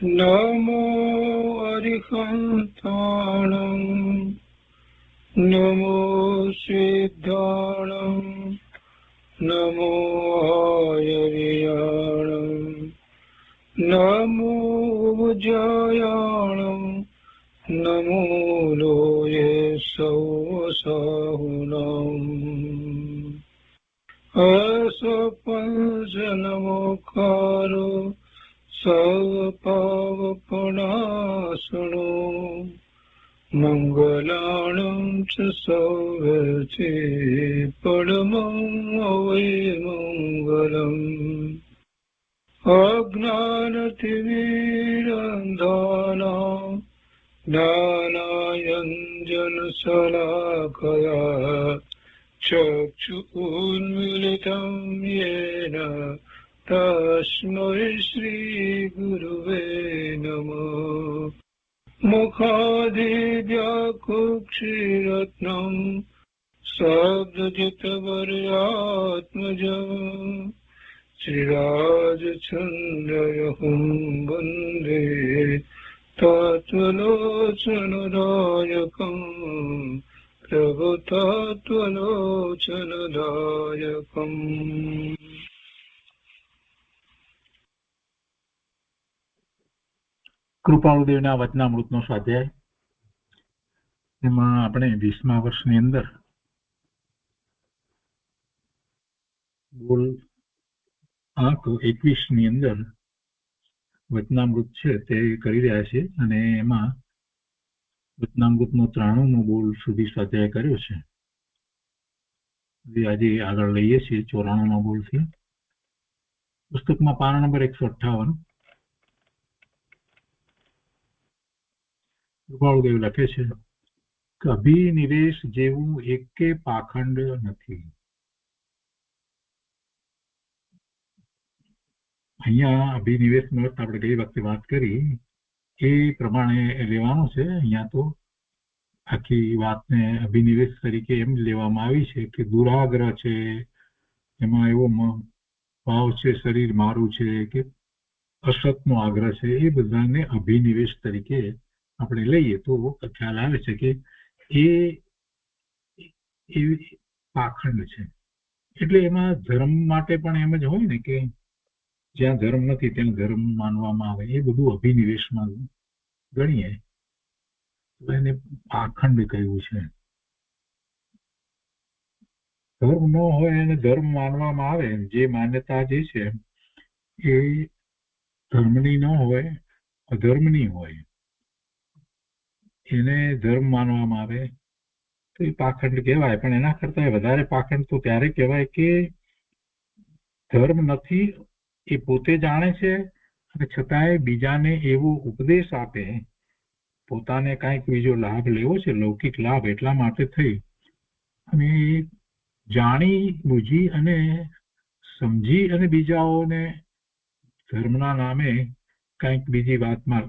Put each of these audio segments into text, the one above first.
નમો અરિહંતાણં નમો સિદ્ધાણં નમો આયર્યાણં નમો ઉજ્જયાણં નમો લોયે સૌસાહુનાં અસપંચનમોકારો સર્વપાવપનાશનો મંગલાણં ચ સૌવર્તે પરમં મંગલમ અજ્ઞાનતિમિરંધાના જ્ઞાનાંજનશલાકયા ચક્ષુન્મીલિतं येन તસ્મૈ શ્રીગુરવે નમઃ મુખાદિવ્યાકુક્ષિરત્નં શબ્દજિતવર્યાત્મજં શ્રીરાજચંદ્રયહું વંદે તત્વલોચનદાયકં પ્રભુતત્વલોચનદાયકં. કૃપાળુદેવના વચનામૃતનો સ્વાધ્યાય. એમાં આપણે 20મા વર્ષની અંદર બોલ આંક 21ની અંદર વચનામૃત છે તે કરી રહ્યા છે અને એમાં વચનામૃતનો 93મો બોલ સુધી સ્વાધ્યાય કર્યો છે. આજે આગળ લઈએ છીએ 94મા બોલથી. પુસ્તકમાં પાના નંબર 158. કૃપાળુદેવ લખે છે કે અભિનિવેશ જેવું એકે પાખંડ નથી. અહીંયા અભિનિવેશનો અર્થ આપણે ગઈ વખતે વાત કરી એ પ્રમાણે લેવાનો છે. અહીંયા તો આખી વાતને અભિનિવેશ તરીકે એમ લેવામાં આવી છે કે દુરાગ્રહ છે, એમાં એવો ભાવ છે શરીર મારું છે કે અસતનો આગ્રહ છે, એ બધાને અભિનિવેશ તરીકે આપણે લઈએ તો ખ્યાલ આવે છે કે એ પાખંડ છે. એટલે એમાં ધર્મ માટે પણ એમ જ હોય ને કે જ્યાં ધર્મ નથી ત્યાં ધર્મ માનવામાં આવે, એ બધું અભિનિવેશમાં ગણીએ તો એને પાખંડ કહ્યું છે. ધર્મ ન હોય એને ધર્મ માનવામાં આવે, જે માન્યતા જે છે એ ધર્મની ન હોય, અધર્મની હોય, એને ધર્મ માનવામાં આવે તો એ પાખંડ કહેવાય. પણ એના કરતા વધારે પાખંડ તો ત્યારે કહેવાય કે ધર્મ નથી એ પોતે જાણે છે અને છતાંય બીજાને એવો ઉપદેશ આપે, પોતાને કાંઈક બીજો લાભ લેવો છે, લૌકિક લાભ, એટલા માટે થઈ અને જાણી બુજી અને સમજી અને બીજાઓને ધર્મના નામે કંઈક બીજી વાતમાં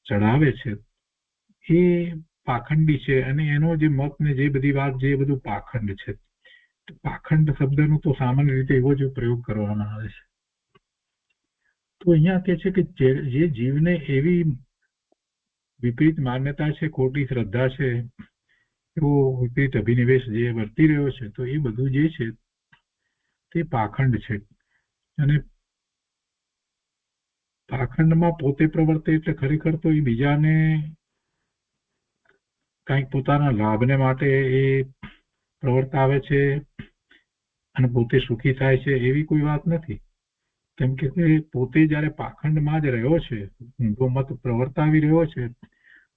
ચડાવે છે, એ પાખંડી છે. અને એનો જે મત ને જે બધી વાત, જે બધું પાખંડ છે. પાખંડ શબ્દનો તો સામાન્ય રીતે એવો જ પ્રયોગ કરવામાં આવે છે. તો અહીંયા કહે છે કે જે જીવને એવી વિપરીત માન્યતા છે, ખોટી શ્રદ્ધા છે, એવો વિપરીત અભિનિવેશ જે વર્તી રહ્યો છે, તો એ બધું જે છે તે પાખંડ છે. અને પાખંડમાં પોતે પ્રવર્તે એટલે ખરેખર તો એ બીજાને કંઈક પોતાના લાભને માટે એ પ્રવર્તાવે છે અને પોતે સુખી થાય છે, એવી કોઈ વાત નથી. કેમ કે પોતે જયારે પાખંડમાં જ રહ્યો છે, ઊંધો મત પ્રવર્તાવી રહ્યો છે,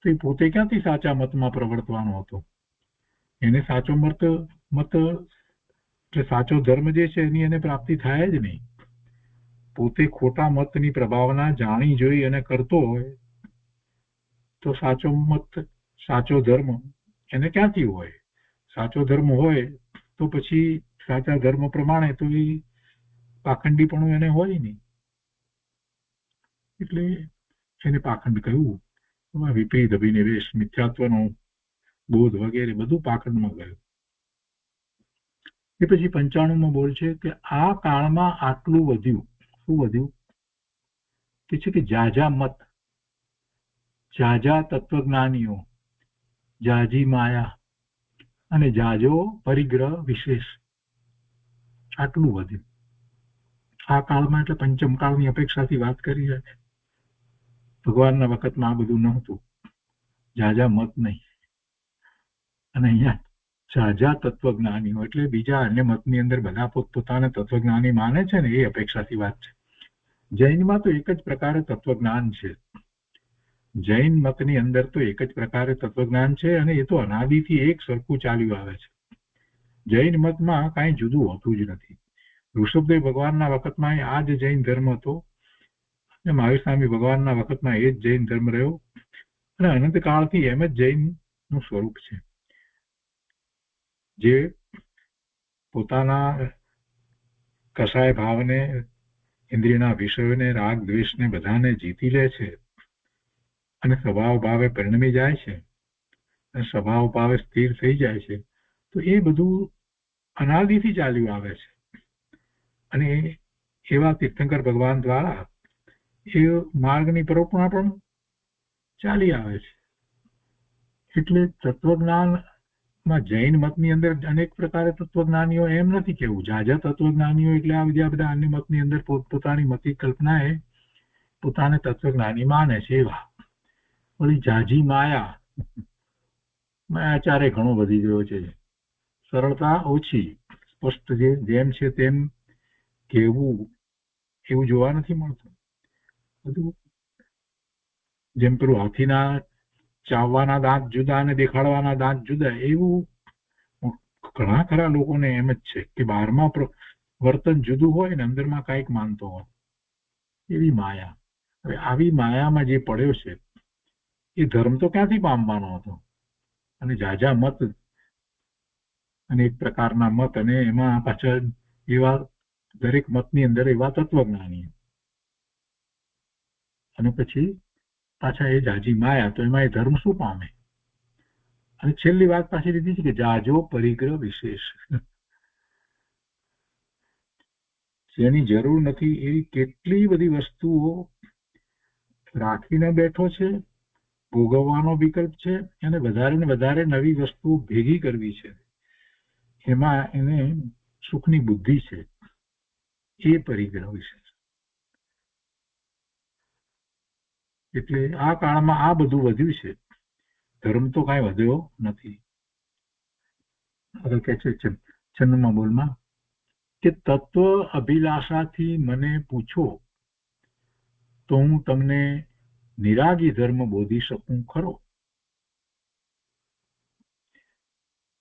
તો એ પોતે ક્યાંથી સાચા મતમાં પ્રવર્તવાનો હતો? એને સાચો મત એટલે સાચો ધર્મ જે છે એની એને પ્રાપ્તિ થાય જ નહીં. પોતે ખોટા મતની પ્રભાવના જાણી જોઈ અને કરતો હોય તો સાચો મત, સાચો ધર્મ એને ક્યાંથી હોય? સાચો ધર્મ હોય તો પછી સાચા ધર્મ પ્રમાણે તો એ પાખંડીપણું એને હોય નહીં. એટલે એને પાખંડ કહ્યું. વિપરીત અભિનિવેશ, મિથ્યાત્વનો બોધ વગેરે બધું પાખંડમાં ગયું. એ પછી 95મો બોલ છે કે આ કાળમાં આટલું વધ્યું. શું વધ્યું? કે છે કે જાજા મત જાજા તત્વજ્ઞાનીઓ, જાજી માયા અને જાજો પરિગ્રહ વિશેષ. આટલું વધ્યું આ કાળમાં. એટલે પંચમ કાળની અપેક્ષાથી વાત કરી છે. ભગવાનના વખતમાં આ બધું નહોતું, જાજા મત નહીં. અને અહીંયા જાજા તત્વજ્ઞાનીઓ એટલે બીજા અન્ય મતની અંદર બધા પોતપોતાને તત્વજ્ઞાની માને છે ને, એ અપેક્ષાથી વાત છે. જૈનમાં તો એક જ પ્રકારે તત્વજ્ઞાન છે. જૈન મતની અંદર તો એક જ પ્રકારે તત્વજ્ઞાન છે, અને એ તો અનાદિથી એક સરખું ચાલ્યું આવે છે. જૈન મતમાં કાંઈ જુદું હોતું જ નથી. ઋષભદેવ ભગવાનના વખતમાં આ જ જૈન ધર્મ હતો, અને મહાવીર સ્વામી ભગવાનના વખતમાં એ જ જૈન ધર્મ રહ્યો, અને અનંતકાળથી એમ જ જૈનનું સ્વરૂપ છે. જે પોતાના કસાય ભાવને, ઇન્દ્રિયના વિષયોને, રાગ દ્વેષને બધાને જીતી લે છે, અને સ્વભાવ ભાવે પરિણમી જાય છે, અને સ્વભાવ ભાવે સ્થિર થઈ જાય છે, તો એ બધું અનાદિથી ચાલ્યું આવે છે. અને એવા તીર્થંકર ભગવાન દ્વારા એ માર્ગની પરોપણા પણ ચાલી આવે છે. એટલે તત્વજ્ઞાનમાં જૈન મતની અંદર અનેક પ્રકારે તત્વજ્ઞાનીઓ એમ નથી કેવું. જાજા તત્વજ્ઞાનીઓ એટલે આ બધા અન્ય મતની અંદર પોતપોતાની મતી કલ્પનાએ પોતાને તત્વજ્ઞાની માને છે એવા. વળી જાજી માયા, માયાચારે ઘણો વધી ગયો છે. સરળતા ઓછી, સ્પષ્ટ જેમ છે તેમ કેવું એવું જોવા નથી મળતું. બધું જેમ પેલું હાથીના ચાવવાના દાંત જુદા અને દેખાડવાના દાંત જુદા, એવું ઘણા ખરા લોકોને એમ જ છે કે બહારમાં વર્તન જુદું હોય ને અંદરમાં કાંઈક માનતો હોય, એવી માયા. હવે આવી માયામાં જે પડ્યો છે એ ધર્મ તો ક્યાંથી પામવાનો હતો? અને જાજા મત, અને એક પ્રકારના મત, અને એમાં પાછળ એવા દરેક મતની અંદર એવા તત્વજ્ઞાની, અને પછી પાછા એ જાજી માયા, તો એમાં એ ધર્મ શું પામે? અને છેલ્લી વાત પાછી લીધી છે કે જાજો પરિગ્રહ વિશેષ. જેની જરૂર નથી એવી કેટલી બધી વસ્તુઓ રાખીને બેઠો છે, ભોગવવાનો વિકલ્પ છે, અને વધારે ને વધારે નવી વસ્તુઓ ભેગી કરવી છે. એમાં એને સુખની બુદ્ધિ છે, એ પરિગ્રહ વિશે. એટલે આ કાળમાં આ બધું વધ્યું છે, ધર્મ તો કાંઈ વધ્યો નથી. હવે કે છે 96મા બોલમાં કે તત્વ અભિલાષાથી મને પૂછો તો હું તમને નિરાગી ધર્મ બોધી શકું ખરો.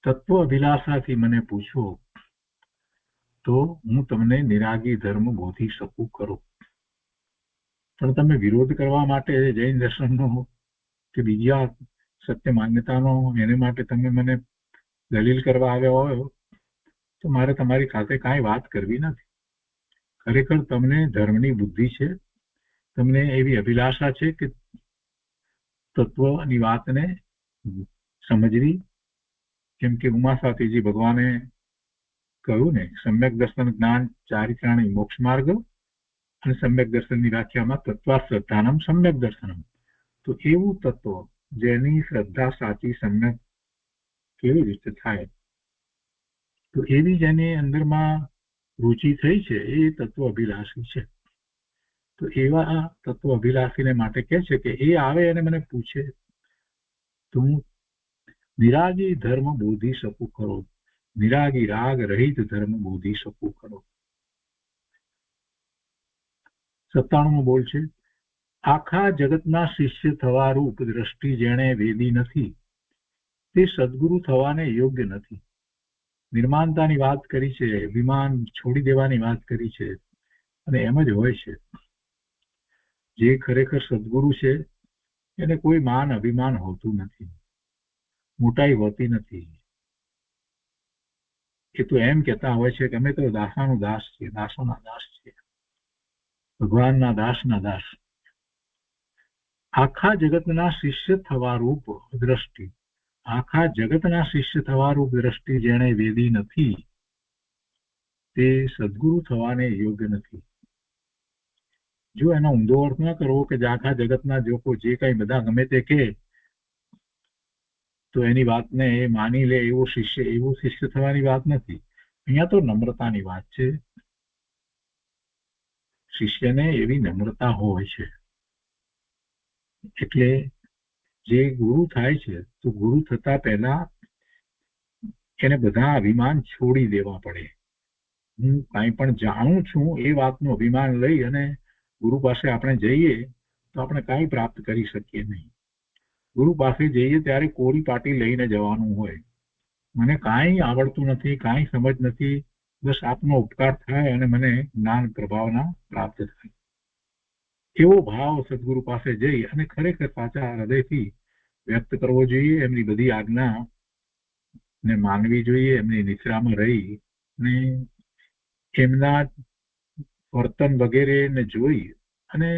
તત્વ અભિલાષાથી મને પૂછો તો હું તમને નિરાગી ધર્મ બોધી શકું ખરો. પણ તમે વિરોધ કરવા માટે જૈન દર્શનનો કે બીજા સત્ય માન્યતાનો, એને માટે તમે મને દલીલ કરવા આવ્યા હોય તો મારે તમારી સાથે કાંઈ વાત કરવી નથી. ખરેખર તમને ધર્મની બુદ્ધિ છે, તમને એવી અભિલાષા છે કે તત્વની વાતને સમજવી. કેમ કે ઉમા સ્વાતીજી ભગવાને કહ્યું ને, સમ્યક દર્શન જ્ઞાન ચારિત્રાણી મોક્ષ માર્ગ, અને સમ્યક દર્શનની વ્યાખ્યામાં તત્વા શ્રદ્ધાનમ સમ્યક દર્શનમ. તો એવું તત્વ જેની શ્રદ્ધા સાચી સમ્યક કેવી રીતે થાય, તો એવી જેની અંદરમાં રુચિ થઈ છે એ તત્વ અભિલાષી છે. તો એવા તત્વ અભિલાષીને માટે કહે છે કે એ આવે અને મને પૂછે તો હું નિરાગી ધર્મ બોધી શકું ખરો, નિરાગી રાગ રહિત ધર્મ બોધી શકું ખરો. 97મો બોલ છે આખા જગતના શિષ્ય થવા રૂપ દ્રષ્ટિ જેણે વેદી નથી તે સદગુરુ થવાને યોગ્ય નથી. નિર્માણતાની વાત કરી છે, વિમાન છોડી દેવાની વાત કરી છે, અને એમ જ હોય છે. જે ખરેખર સદગુરુ છે એને કોઈ માન અભિમાન હોતું નથી, મોટાઈ હોતી નથી. એ તો એમ કહેતા હોય છે કે અમે તો દાસાનો દાસ છીએ, દાસોના દાસ છીએ, ભગવાનના દાસના દાસ. આખા જગતના શિષ્ય થવા રૂપ દ્રષ્ટિ, આખા જગતના શિષ્ય થવા રૂપ દ્રષ્ટિ જેણે વેદી નથી તે સદગુરુ થવાને યોગ્ય નથી. જો એનો ઊંધો અર્થ ન કરવો કે આખા જગતના લોકો જે કઈ બધા ગમે તે કહે તો એની વાતને એ માની લે એવું શિષ્ય થવાની વાત નથી. અહીંયા તો નમ્રતાની વાત છે. શિષ્યને એવી નમ્રતા હોય છે. એટલે જે ગુરુ થાય છે તો ગુરુ થતા પહેલા એને બધા અભિમાન છોડી દેવા પડે. હું કાંઈ પણ જાણું છું એ વાતનું અભિમાન લઈ અને ગુરુ પાસે આપણે જઈએ તો આપણે કાંઈ પ્રાપ્ત કરી શકીએ નહીં. ગુરુ પાસે જઈએ ત્યારે કોરી પાટી લઈને જવાનું હોય. મને કાંઈ આવડતું નથી, કાંઈ સમજ નથી, બસ આપનો ઉપકાર થાય અને મને જ્ઞાન પ્રભાવના પ્રાપ્ત થાય, એવો ભાવ સદગુરુ પાસે જઈ અને ખરેખર સાચા હૃદયથી વ્યક્ત કરવો જોઈએ. એમની બધી આજ્ઞા ને માનવી જોઈએ. એમની નિશ્રામાં રહી ને એમના વર્તન વગેરેને જોઈ અને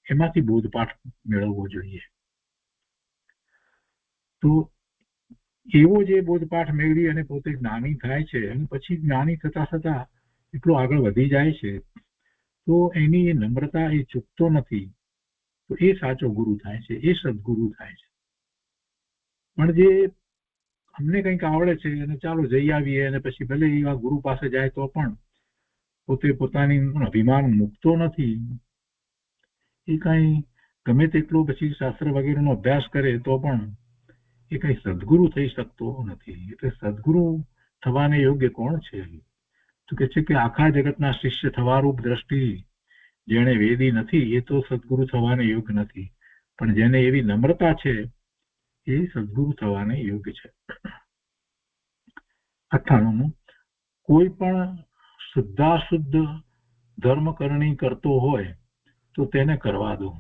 એમાંથી બોધપાઠ મેળવવો જોઈએ. તો એવો જે બોધપાઠ મેળવી અને પોતે જ્ઞાની થાય છે અને પછી જ્ઞાની થતા થતા એટલું આગળ વધી જાય છે તો એની એ નમ્રતા એ ચૂકતો નથી, તો એ સાચો ગુરુ થાય છે, એ સદગુરુ થાય છે. પણ જે અમને કંઈક આવડે છે અને ચાલો જઈ આવીએ અને પછી ભલે એવા ગુરુ પાસે જાય તો પણ પોતે પોતાની અભિમાન મૂકતો નથી, એ કઈ ગમે તેટલો પછી શાસ્ત્ર વગેરેનો અભ્યાસ કરે તો પણ એ કઈ સદગુરુ થઈ શકતો નથી. એટલે સદગુરુ થવાને યોગ્ય કોણ છે? તો કે છે કે આખા જગતના શિષ્ય થવારૂપ દ્રષ્ટિ જેને વેદી નથી એ તો સદગુરુ થવાને યોગ્ય નથી, પણ જેને એવી નમ્રતા છે એ સદગુરુ થવાને યોગ્ય છે. 98મું, કોઈ પણ શુદ્ધાશુદ્ધ ધર્મ કરણી કરતો હોય તો તેને કરવા દો.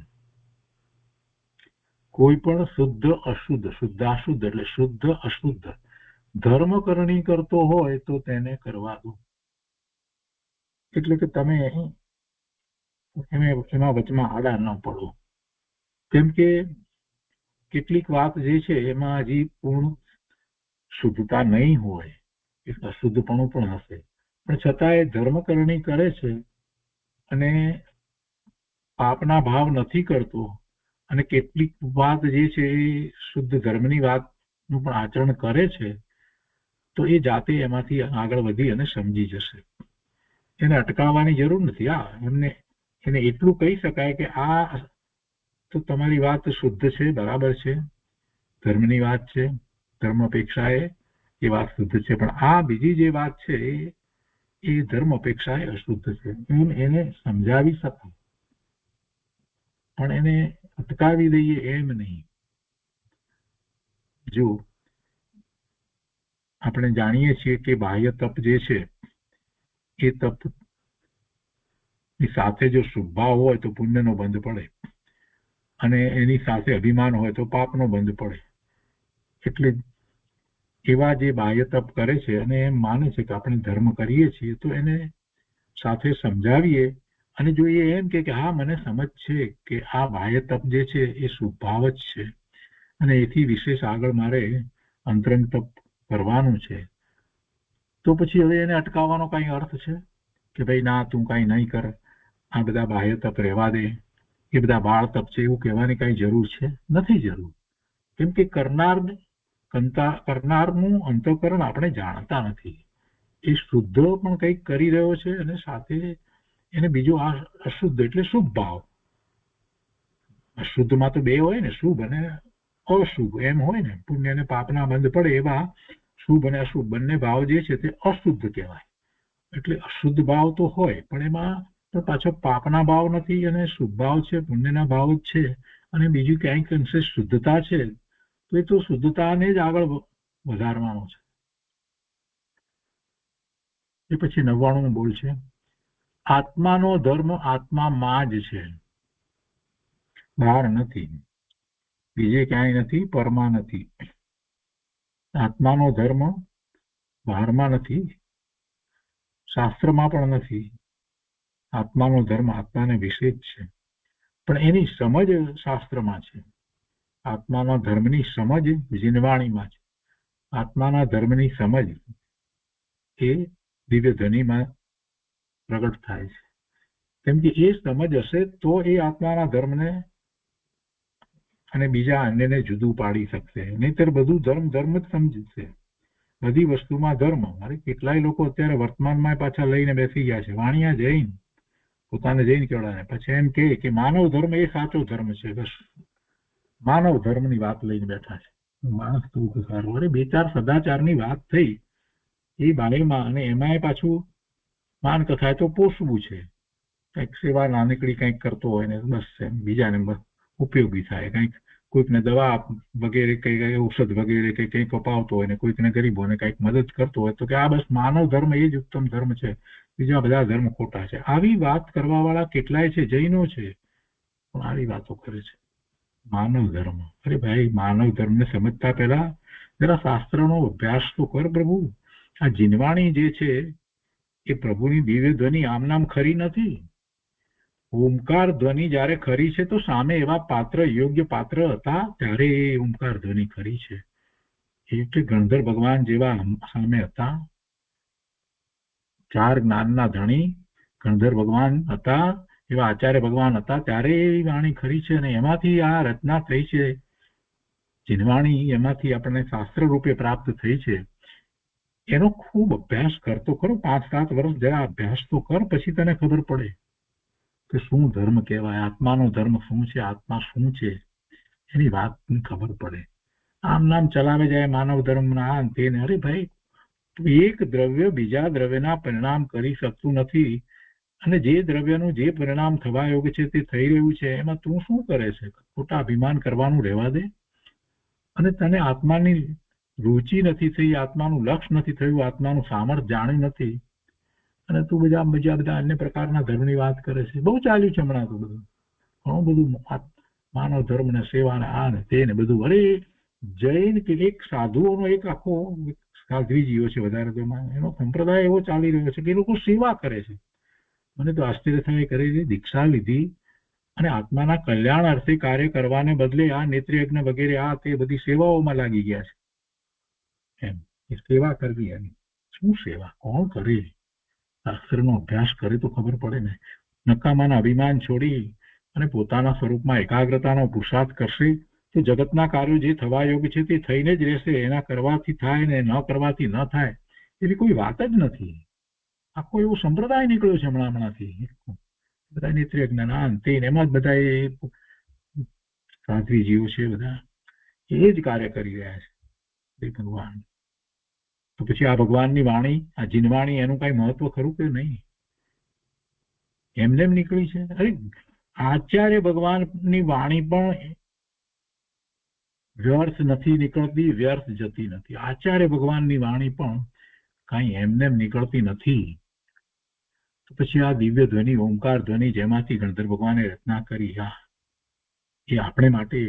કોઈ પણ શુદ્ધ અશુદ્ધ, શુદ્ધાશુદ્ધ એટલે શુદ્ધ અશુદ્ધ ધર્મ કરણી કરતો હોય તો તેને કરવા દો. એટલે કે તમે એમાં વચમાં આડા ન પડો. કેમ કે કેટલીક વાત જે છે એમાં હજી પૂર્ણ શુદ્ધતા નહીં હોય, એટલે અશુદ્ધપણું પણ હશે, પણ છતાં એ ધર્મ કરણી કરે છે અને પાપના ભાવ નથી કરતો અને કેટલીક વાત જે છે એ શુદ્ધ ધર્મની વાતનું પણ આચરણ કરે છે, તો એ જાતે એમાંથી આગળ વધી અને સમજી જશે. એને અટકાવવાની જરૂર નથી. એને એટલું કહી શકાય કે આ તો તમારી વાત શુદ્ધ છે, બરાબર છે, ધર્મની વાત છે, ધર્મ અપેક્ષાએ એ વાત શુદ્ધ છે, પણ આ બીજી જે વાત છે એ ધર્મ અપેક્ષાએ અશુદ્ધ છે. એને સમજાવી શકાય, પણ એને અટકાવી દઈએ એમ નહીં. જો આપણે જાણીએ છીએ કે બાહ્ય તપ જે છે એ તપ સાથે જો શુભભાવ હોય તો પુણ્યનો બંધ પડે અને એની સાથે અભિમાન હોય તો પાપનો બંધ પડે. એટલે એવા જે બાહ્ય તપ કરે છે અને એમ માને છે કે આપણે ધર્મ કરીએ છીએ તો એને સાથે સમજાવીએ અને જો એ એમ કે હા મને સમજ છે કે આ બાહ્ય તપ જે છે એ શુભભાવ જ છે અને એથી વિશેષ આગળ મારે અંતરંગ તપ કરવાનું છે, તો પછી હવે એને અટકાવવાનો કઈ અર્થ છે કે ભાઈ ના તું કઈ નહીં કર, આ બધા બાહ્ય તપ રહેવા દે, એ બધા બાળ તપ છે એવું કહેવાની કઈ જરૂર છે? નથી જરૂર. કેમ કે કરનારનું અંતઃકરણ આપણે જાણતા નથી. એ શુદ્ધ પણ કંઈક કરી રહ્યો છે અને સાથે એને બીજું આ અશુદ્ધ એટલે શુભ ભાવ. અશુદ્ધમાં તો બે હોય ને, શુભ અને અશુભ એમ હોય ને, પુણ્ય અને પાપના બંધ પડે એવા શુભ અને અશુભ બંને ભાવ જે છે તે અશુદ્ધ કહેવાય. એટલે અશુદ્ધ ભાવ તો હોય પણ એમાં તો પાછો પાપના ભાવ નથી અને શુભ ભાવ છે, પુણ્યના ભાવ જ છે અને બીજું ક્યાંક અંશે શુદ્ધતા છે, તો એ તો શુદ્ધતાને જ આગળ વધારવાનો છે. એ પછી 99મું બોલ છે, આત્માનો ધર્મ આત્મામાં જ છે, બહાર નથી, બીજે ક્યાંય નથી, પરમાં નથી. આત્માનો ધર્મ બહારમાં નથી, શાસ્ત્રમાં પણ નથી. આત્માનો ધર્મ આત્માને વિશે જ છે, પણ એની સમજ શાસ્ત્રમાં છે. આત્માના ધર્મની સમજ જીનવાણીમાં છે. આત્માના ધર્મની સમજ એ દિવ્ય ધ્વનિમાં પ્રગટ થાય છે. કેમ કે એ સમજ હશે તો એ આત્માના ધર્મને અને બીજા અન્યને જુદું પાડી શકશે. નહીતર બધું ધર્મ ધર્મ જ સમજશે. બધી વસ્તુમાં ધર્મ. અરે કેટલાય લોકો અત્યારે વર્તમાનમાં પાછા લઈને બેસી ગયા છે. વાણિયા જૈન પોતાને જૈન કહેવાય, પછી એમ કે માનવ ધર્મ એ સાચો ધર્મ છે. બસ માનવ ધર્મની વાત લઈને બેઠા છે. માણસ તો સારું. અરે બે ચાર સદાચારની વાત થઈ એ બાણીમાં, અને એમાંય પાછું માન કથાય તો પોષવું છે. કંઈક સેવા નાનકડી કંઈક કરતો હોય ને બસ એમ બીજાને ઉપયોગી થાય. કંઈક કોઈકને દવા વગેરે કંઈક ઔષધ વગેરે કંઈક અપાવતો હોય ને કોઈકને ગરીબોને કંઈક મદદ કરતો હોય તો કે આ બસ માનવ ધર્મ એ જ ઉત્તમ ધર્મ છે, બીજા બધા ધર્મ ખોટા છે. આવી વાત કરવા વાળા કેટલાય છે, જૈનો છે, પણ આવી વાતો કરે છે. માનવ ધર્મ. અરે ભાઈ, માનવ ધર્મને સમજતા પહેલા જરા શાસ્ત્રનો અભ્યાસ તો કર પ્રભુ. આ જીનવાણી જે છે એ પ્રભુની દિવ્ય ધ્વનિ આમ નામ ખરી નથી. ઓમકાર ધ્વનિ જયારે ખરી છે તો સામે એવા પાત્ર, યોગ્ય પાત્ર હતા ત્યારે એ ઓમકાર ધ્વનિ ખરી છે. એટલે ગણધર ભગવાન જેવા સામે હતા, ચાર જ્ઞાનના ધણી ગણધર ભગવાન હતા, એવા આચાર્ય ભગવાન હતા, ત્યારે એ વાણી ખરી છે. અને એમાંથી આ રચના થઈ છે જીનવાણી, એમાંથી આપણને શાસ્ત્ર રૂપે પ્રાપ્ત થઈ છે. એનો ખૂબ અભ્યાસ કરતો ખરો. 5-7 વર્ષ જરા અભ્યાસ તો કર, પછી તને ખબર પડે કે શું ધર્મ કહેવાય, આત્માનો ધર્મ શું છે, આત્મા શું છે, એની વાત ખબર પડે. આમ નામ ચલાવે જાય માનવ ધર્મના આ તેને. અરે ભાઈ, એક દ્રવ્ય બીજા દ્રવ્યના પરિણામ કરી શકતું નથી, અને જે દ્રવ્યનું જે પરિણામ થવા યોગ્ય છે તે થઈ રહ્યું છે, એમાં તું શું કરે છે? ખોટા અભિમાન કરવાનું રહેવા દે. અને તને આત્માની રુચિ નથી થઈ, આત્માનું લક્ષ્ય નથી થયું, આત્માનું સામર્થ્ય જાણ્યું નથી, અને તું બધા અન્ય પ્રકારના ધર્મની વાત કરે છે. બહુ ચાલ્યું છે હમણાં તો બધું, ઘણું બધું માનવ ધર્મ ને સેવા ને આ ને તે ને બધું. અરે જૈન કે એક સાધુઓનો એક આખો સાધ્વીજીઓ છે વધારે તો એનો સંપ્રદાય એવો ચાલી રહ્યો છે કે એ લોકો સેવા કરે છે. મને તો આશ્ચર્ય થાય, કરે છે દીક્ષા લીધી અને આત્માના કલ્યાણ અર્થે કાર્ય કરવાને બદલે આ નેત્રયજ્ઞ વગેરે આ તે બધી સેવાઓમાં લાગી ગયા છે. એમ એ સેવા કરવી, એની શું સેવા, કોણ કરે? શાસ્ત્રનો અભ્યાસ કરે તો ખબર પડે ને. નકામાના અભિમાન છોડી અને પોતાના સ્વરૂપમાં એકાગ્રતાનો પુરુષાર્થ કરશે તો જગતના કાર્યો જે થવા યોગ્ય છે તે થઈને જ રહેશે. એના કરવાથી થાય ને ન કરવાથી ન થાય એવી કોઈ વાત જ નથી. આખો એવો સંપ્રદાય નીકળ્યો છે હમણાંથી. બધા નેત્રયજ્ઞ ના અંતે એમાં જ બધા એ સાધ્વીજીઓ છે, બધા એ જ કાર્ય કરી રહ્યા છે. ભગવાન તો પછી આ ભગવાનની વાણી, આ જીનવાણી, એનું કઈ મહત્વ ખરું કે નહીં? એમને એમ નીકળી છે? અરે આચાર્ય ભગવાનની વાણી પણ વ્યર્થ નથી નીકળતી, વ્યર્થ જતી નથી. આચાર્ય ભગવાનની વાણી પણ કઈ એમને એમ નીકળતી નથી. તો પછી આ દિવ્ય ધ્વનિ, ઓમકાર ધ્વનિ, જેમાંથી ગણધર ભગવાને રચના કરી, એ આપણે માટે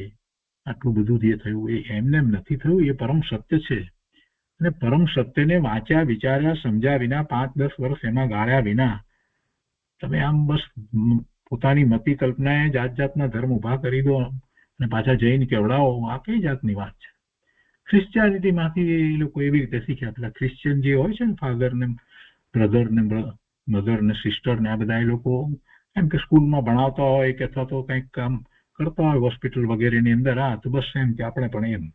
આટલું બધું જે થયું એ એમને એમ નથી થયું. એ પરમ સત્ય છે. અને પરમ સત્યને વાંચ્યા, વિચાર્યા, સમજ્યા વિના, 5-10 વર્ષ એમાં ગાળ્યા વિના તમે આમ બસ પોતાની મતિ કલ્પનાએ જાત જાતના ધર્મ ઉભા કરી દો અને પાછા જઈને કેવડાવો, આ કઈ જાતની વાત છે? ક્રિશ્ચિયાનિટીમાંથી એ લોકો એવી રીતે શીખ્યા. પેલા ક્રિશ્ચિયન જે હોય છે ને, ફાધર ને બ્રધર ને મધર ને સિસ્ટર ને, આ બધા એ લોકો એમ કે સ્કૂલમાં ભણાવતા હોય કે અથવા તો કંઈક કામ કરતા હોય હોસ્પિટલ વગેરેની અંદર, હા તો બસ એમ કે આપણે પણ એમ.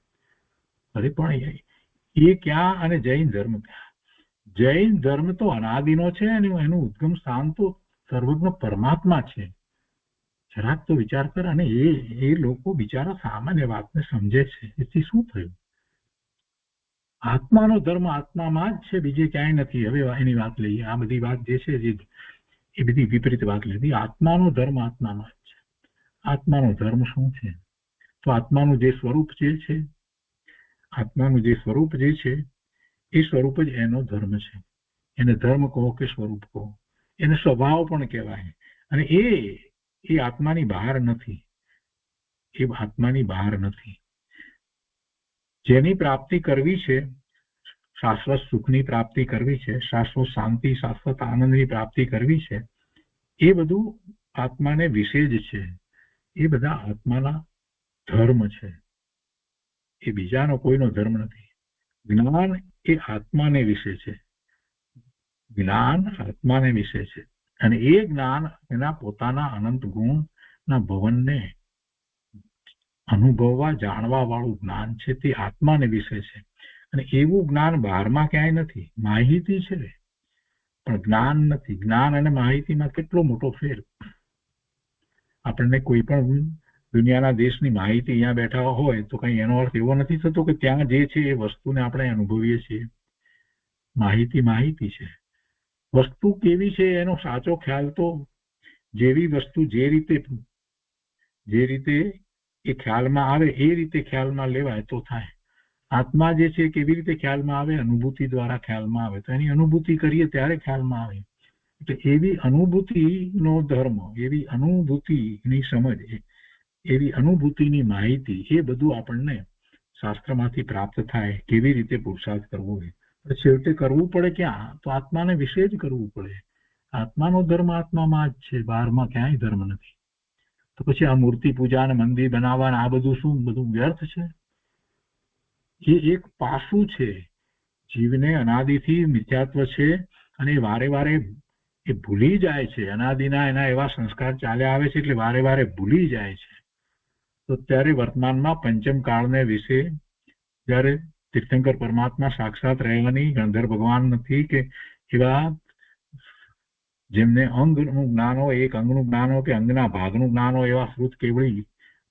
અરે પણ એ ક્યાં અને જૈન ધર્મ ક્યાં? જૈન ધર્મ તો અનાદિનો છે અને એનું ઉદ્ગમ સ્થાન તો સર્વજ્ઞ પરમાત્મા છે. જરાક તો વિચાર કર. અને એ લોકો બિચારા સામાન્ય વાતને સમજે છે. એથી શું થયું? આત્માનો ધર્મ આત્મામાં જ છે, બીજે ક્યાંય નથી. હવે એની વાત લઈએ. આ બધી વાત જે છે એ બધી વિપરીત વાત લીધી. આત્માનો ધર્મ આત્મામાં જ છે. આત્માનો ધર્મ શું છે? તો આત્માનું જે સ્વરૂપ જે છે, આત્માનું જે સ્વરૂપ જે છે એ સ્વરૂપ જ એનો ધર્મ છે. એને ધર્મ કહો કે સ્વરૂપ કહો, એને સ્વભાવ પણ કહેવાય. અને એ આત્માની બહાર નથી. એ આત્માની બહાર નથી. જેની પ્રાપ્તિ કરવી છે, શાશ્વત સુખની પ્રાપ્તિ કરવી છે, શાશ્વત શાંતિ, શાશ્વત આનંદની પ્રાપ્તિ કરવી છે, એ બધું આત્માને વિશે જ છે. એ બધા આત્માના ધર્મ છે. એ બીજાનો કોઈનો ધર્મ નથી. જ્ઞાન એ આત્માને વિશે છે. જ્ઞાન આત્માને વિશે છે. અને એ જ્ઞાન એના પોતાના અનંત ગુણના ભવનને અનુભવવા જાણવા વાળું જ્ઞાન છે, તે આત્માને વિશે છે. અને એવું જ્ઞાન બહારમાં ક્યાંય નથી. માહિતી છે પણ જ્ઞાન નથી. જ્ઞાન અને માહિતીમાં કેટલો મોટો ફેર. આપણને કોઈ પણ દુનિયાના દેશની માહિતી અહીંયા બેઠા હોય તો કઈ એનો અર્થ એવો નથી થતો કે ત્યાં જે છે એ વસ્તુને આપણે અનુભવીએ છીએ. માહિતી માહિતી છે. વસ્તુ કેવી છે એનો સાચો ખ્યાલ તો જેવી વસ્તુ જે રીતે એ ખ્યાલમાં આવે એ રીતે ખ્યાલમાં લેવાય તો થાય. આત્મા જે છે કેવી રીતે ખ્યાલમાં આવે? અનુભૂતિ દ્વારા ખ્યાલમાં આવે. તો એની અનુભૂતિ કરીએ ત્યારે ખ્યાલમાં આવે. એટલે એવી અનુભૂતિનો ધર્મ, એવી અનુભૂતિની સમજ, એવી અનુભૂતિની માહિતી, એ બધું આપણને શાસ્ત્રમાંથી પ્રાપ્ત થાય. કેવી રીતે પુરુષાર્થ કરવો હોય, છેવટે કરવું પડે ક્યાં? તો આત્માને વિશે જ કરવું પડે. આત્માનો ધર્મ આત્મામાં જ છે, બહારમાં ક્યાંય ધર્મ નથી. તો પછી આ મૂર્તિ પૂજા અને મંદિર બનાવવા આ બધું શું? બધું વ્યર્થ છે. એ એક પાસું છે. જીવને અનાદિથી મિથ્યાત્વ છે અને વારે વારે એ ભૂલી જાય છે. અનાદિના એના એવા સંસ્કાર ચાલ્યા આવે છે એટલે વારે વારે ભૂલી જાય છે. તો ત્યારે વર્તમાનમાં પંચમ કાળને વિશે જ્યારે તીર્થંકર પરમાત્મા સાક્ષાત રહેવાની, ગણધર ભગવાન નથી કે એવા જેમને અંગનું જ્ઞાન હોય, એક અંગનું જ્ઞાન હોય કે અંગના ભાગનું જ્ઞાન હોય, એવા શ્રુત કેવળી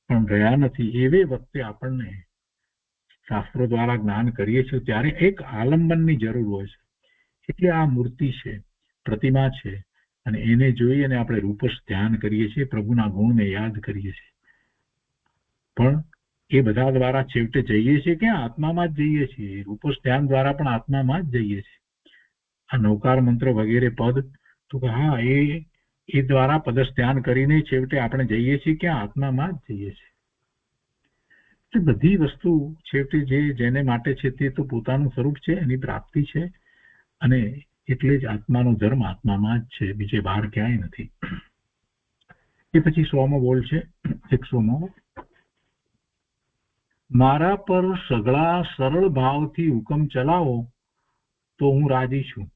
પણ રહ્યા નથી. એવે વખતે આપણને શાસ્ત્રો દ્વારા જ્ઞાન કરીએ છીએ ત્યારે એક આલંબનની જરૂર હોય છે. એટલે આ મૂર્તિ છે, પ્રતિમા છે, અને એને જોઈ અને આપણે રૂપસ ધ્યાન કરીએ છીએ, પ્રભુના ગુણને યાદ કરીએ છીએ. પણ એ બધા દ્વારા છેવટે જઈએ છીએ ક્યાં? આત્મામાં જ જઈએ છીએ. રૂપસ ધ્યાન દ્વારા પણ આત્મામાં જ જઈએ છીએ. આ નૌકાર મંત્ર વગેરે પદ તો હા, એ દ્વારા પદસ ધ્યાન કરીને છેવટે આપણે જઈએ છીએ ક્યાં? આત્મામાં જ જઈએ છીએ. બધી વસ્તુ છેવટે જેને માટે છે તે તો પોતાનું સ્વરૂપ છે, એની પ્રાપ્તિ છે. અને એટલે જ આત્માનો ધર્મ આત્મામાં જ છે, બીજે બહાર ક્યાંય નથી. એ પછી 100મો બોલ છે, 100મો. મારા પર સઘળા સરળ ભાવથી હુકમ ચલાવો તો હું રાજી છું.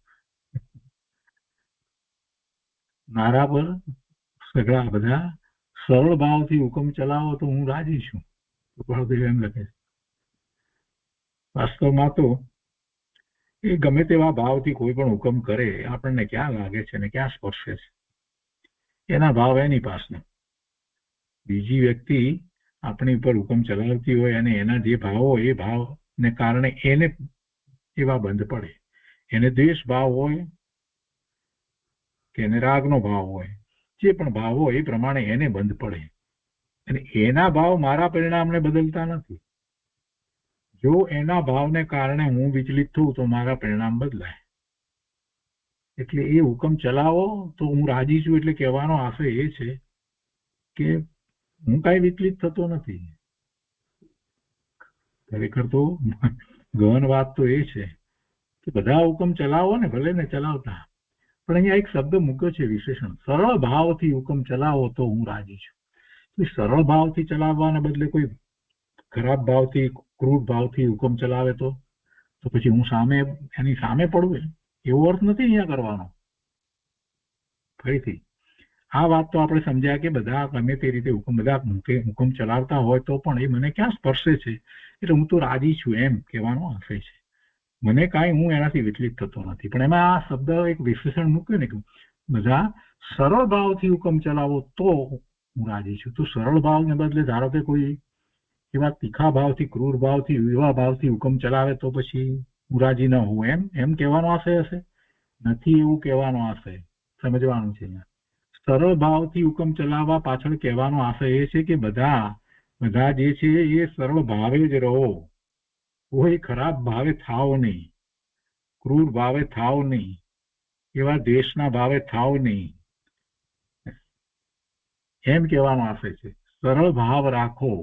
મારા પર સઘળા બધા સરળ ભાવથી હુકમ ચલાવો તો હું રાજી છું. એમ લખે. વાસ્તવમાં તો એ ગમે તેવા ભાવથી કોઈ પણ હુકમ કરે આપણને ક્યાં લાગે છે ને ક્યાં સ્પર્શે છે? એના ભાવ એની પાસે. બીજી વ્યક્તિ આપણી ઉપર હુકમ ચલાવતી હોય અને એના જે ભાવ હોય એ ભાવને કારણે એને એવા બંધ પડે. એને દ્વેષ ભાવ હોય કે એને રાગનો ભાવ હોય, જે પણ ભાવ હોય એ પ્રમાણે એને બંધ પડે. અને એના ભાવ મારા પરિણામને બદલતા નથી. જો એના ભાવને કારણે હું વિચલિત થઉં તો મારા પરિણામ બદલાય. એટલે એ હુકમ ચલાવો તો હું રાજી છું. એટલે કહેવાનો આશય એ છે કે હું કાંઈ વિચલિત થતો નથી. ખરેખર તો ગહન વાત તો એ છે કે બધા હુકમ ચલાવો ને, ભલે ને ચલાવતા, પણ અહીંયા એક શબ્દ મૂક્યો છે વિશેષણ, સરળ ભાવથી હુકમ ચલાવો તો હું રાજી છું. સરળ ભાવથી ચલાવવાને બદલે કોઈ ખરાબ ભાવથી, ક્રૂર ભાવથી હુકમ ચલાવે તો પછી હું એની સામે પડું, એવો અર્થ નથી અહીંયા કરવાનો. ફરીથી આ વાત તો આપણે સમજ્યા કે બધા ગમે તે રીતે હુકમ ચલાવતા હોય તો પણ એ મને ક્યાં સ્પર્શે છે, એટલે હું તો રાજી છું એમ કહેવાનો આશય છે. મને કાંઈ, હું એનાથી વિચલિત થતો નથી. પણ એમાં આ શબ્દ એક વિશેષણ મૂક્યું ને કે બધા સરળ ભાવથી હુકમ ચલાવો તો હું રાજી છું. તો સરળ ભાવને બદલે ધારો કે કોઈ એવા તીખા ભાવથી, ક્રૂર ભાવથી, એવા ભાવથી હુકમ ચલાવે તો પછી હું રાજી ન હોઉં એમ કહેવાનો આશય હશે? નથી એવું કહેવાનો આશય. સમજવાનું છે અહીંયા. સરળ ભાવથી હુકમ ચલાવવા પાછળ કહેવાનો આશય એ છે કે બધા જે છે એ સરળ ભાવે જ રહો. કોઈ ખરાબ ભાવે થાવ નહીં, ક્રૂર ભાવે થાવ નહીં, એવા દ્વેષના ભાવે થાવ નહીં, એમ કહેવાનો આશય છે. સરળ ભાવ રાખો.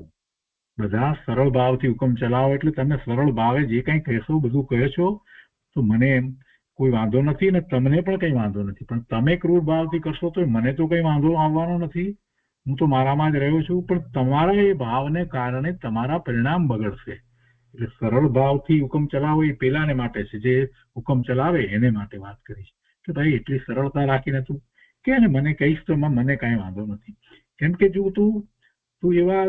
બધા સરળ ભાવથી હુકમ ચલાવો. એટલે તમે સરળ ભાવે જે કંઈ કહેશો બધું કહે છો તો મને કોઈ વાંધો નથી ને તમને પણ કંઈ વાંધો નથી. પણ તમે ક્રૂર ભાવથી કરશો તો મને તો કંઈ વાંધો આવવાનો નથી. હું તો મારામાં જ રહ્યો છું. પણ તમારા એ ભાવને કારણે તમારા પરિણામ બગડશે. એટલે સરળ ભાવથી હુકમ ચલાવો એ પેલાને માટે છે, જે હુકમ ચલાવે એને માટે વાત કરી છે કે ભાઈ એટલી સરળતા રાખીને તું કે મને કહીશ તો મને કાંઈ વાંધો નથી. કેમ કે જો તું એવા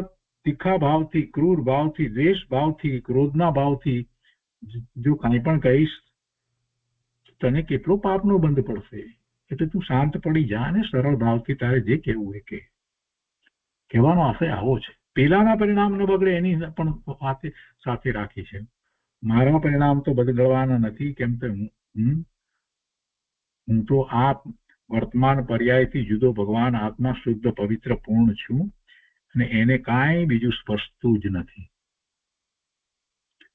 તીખા ભાવથી, ક્રૂર ભાવથી, દ્વેષ ભાવથી, ક્રોધના ભાવથી જો કાંઈ પણ કહીશ, તને કેટલો પાપનો બંધ પડશે. એટલે તું શાંત પડી જા અને સરળ ભાવથી તારે જે કહેવું એ કે. કહેવાનો આશય આવો છે. પેલાના પરિણામ ન બગડે એની પણ સાથે રાખી છે. મારા પરિણામ તો બદલવાના નથી. કેમ કે હું તો આ વર્તમાન પર્યાયથી જુદો ભગવાન આત્મા શુદ્ધ પવિત્ર પૂર્ણ છું અને એને કાંઈ બીજું સ્પર્શતું જ નથી.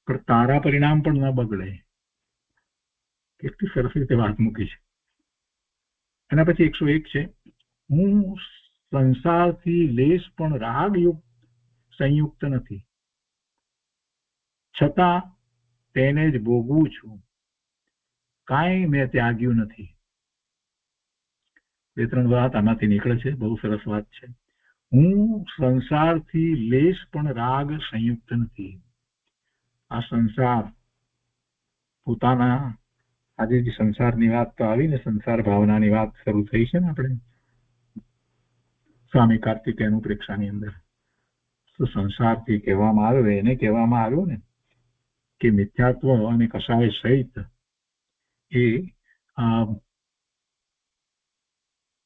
પણ તારા પરિણામ પણ ન બગડે. કેટલી સરસ રીતે વાત મૂકી છે. એના પછી 101 છે, હું સંસારથી લેશ પણ રાગયુક્ત સંયુક્ત નથી, છતાં તેને જ ભોગવું છું, કાંઈ મેં ત્યાગ્યું નથી. 2-3 વાત આમાંથી નીકળે છે. બહુ સરસ વાત છે. હું સંસારથી લેશ પણ રાગ સંયુક્ત નથી. આ સંસાર પોતાના, આજે જે સંસારની વાત તો આવી ને, સંસાર ભાવનાની વાત શરૂ થઈ છે ને આપણે સ્વામી કાર્તિકેયન પ્રેક્ષાની અંદર. તો સંસારથી કહેવામાં આવ્યો, એને કહેવામાં આવ્યો ને કે મિથ્યાત્વ અને કસાય સહિત એ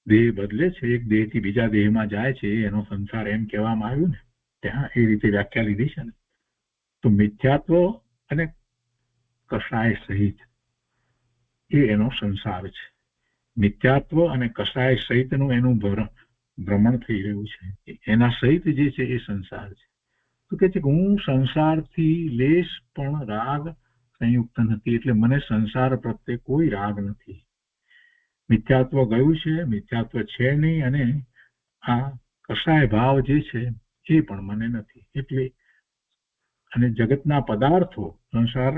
દેહ બદલે છે, એક દેહથી બીજા દેહમાં જાય છે, એનો સંસાર એમ કહેવામાં આવ્યું ને, ત્યાં એ રીતે વ્યાખ્યા લીધી છે ને. તો મિથ્યાત્વ અને કસાય સહિત એ એનો સંસાર છે. મિથ્યાત્વ અને કસાય સહિતનું એનું ભ્રમણ થઈ રહ્યું છે. એના સહિત જે છે એ સંસાર છે. તો કે છે કે હું સંસારથી લેશ પણ રાગ સંયુક્ત નથી. એટલે મને સંસાર પ્રત્યે કોઈ રાગ નથી. મિથ્યાત્વ ગયું છે, મિથ્યાત્વ છે નહીં, અને આ કસાય ભાવ જે છે એ પણ મને નથી. એટલે અને જગતના પદાર્થો, સંસાર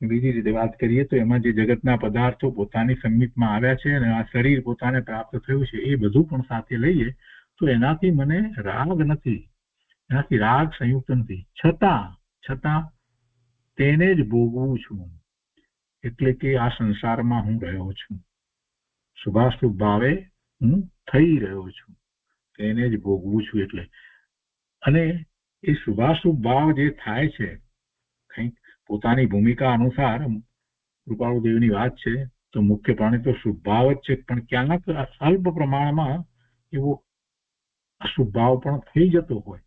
બીજી રીતે વાત કરીએ તો એમાં જે જગતના પદાર્થો પોતાની સંમિતમાં આવ્યા છે અને આ શરીર પોતાને પ્રાપ્ત થયું છે, એ બધું પણ સાથે લઈએ તો એનાથી મને રાગ નથી, એનાથી રાગ સંયુક્ત નથી. છતાં તેને જ ભોગવું છું. એટલે કે આ સંસારમાં હું રહ્યો છું, શુભાશુભ ભાવે હું થઈ રહ્યો છું, તેને જ ભોગવું છું. એટલે અને એ શુભાશુભ ભાવ જે થાય છે, કંઈક પોતાની ભૂમિકા અનુસાર કૃપાળુદેવની વાત છે તો મુખ્યપણે તો શુભ ભાવ જ છે, પણ ક્યાંક અલ્પ પ્રમાણમાં એવો અશુભ ભાવ પણ થઈ જતો હોય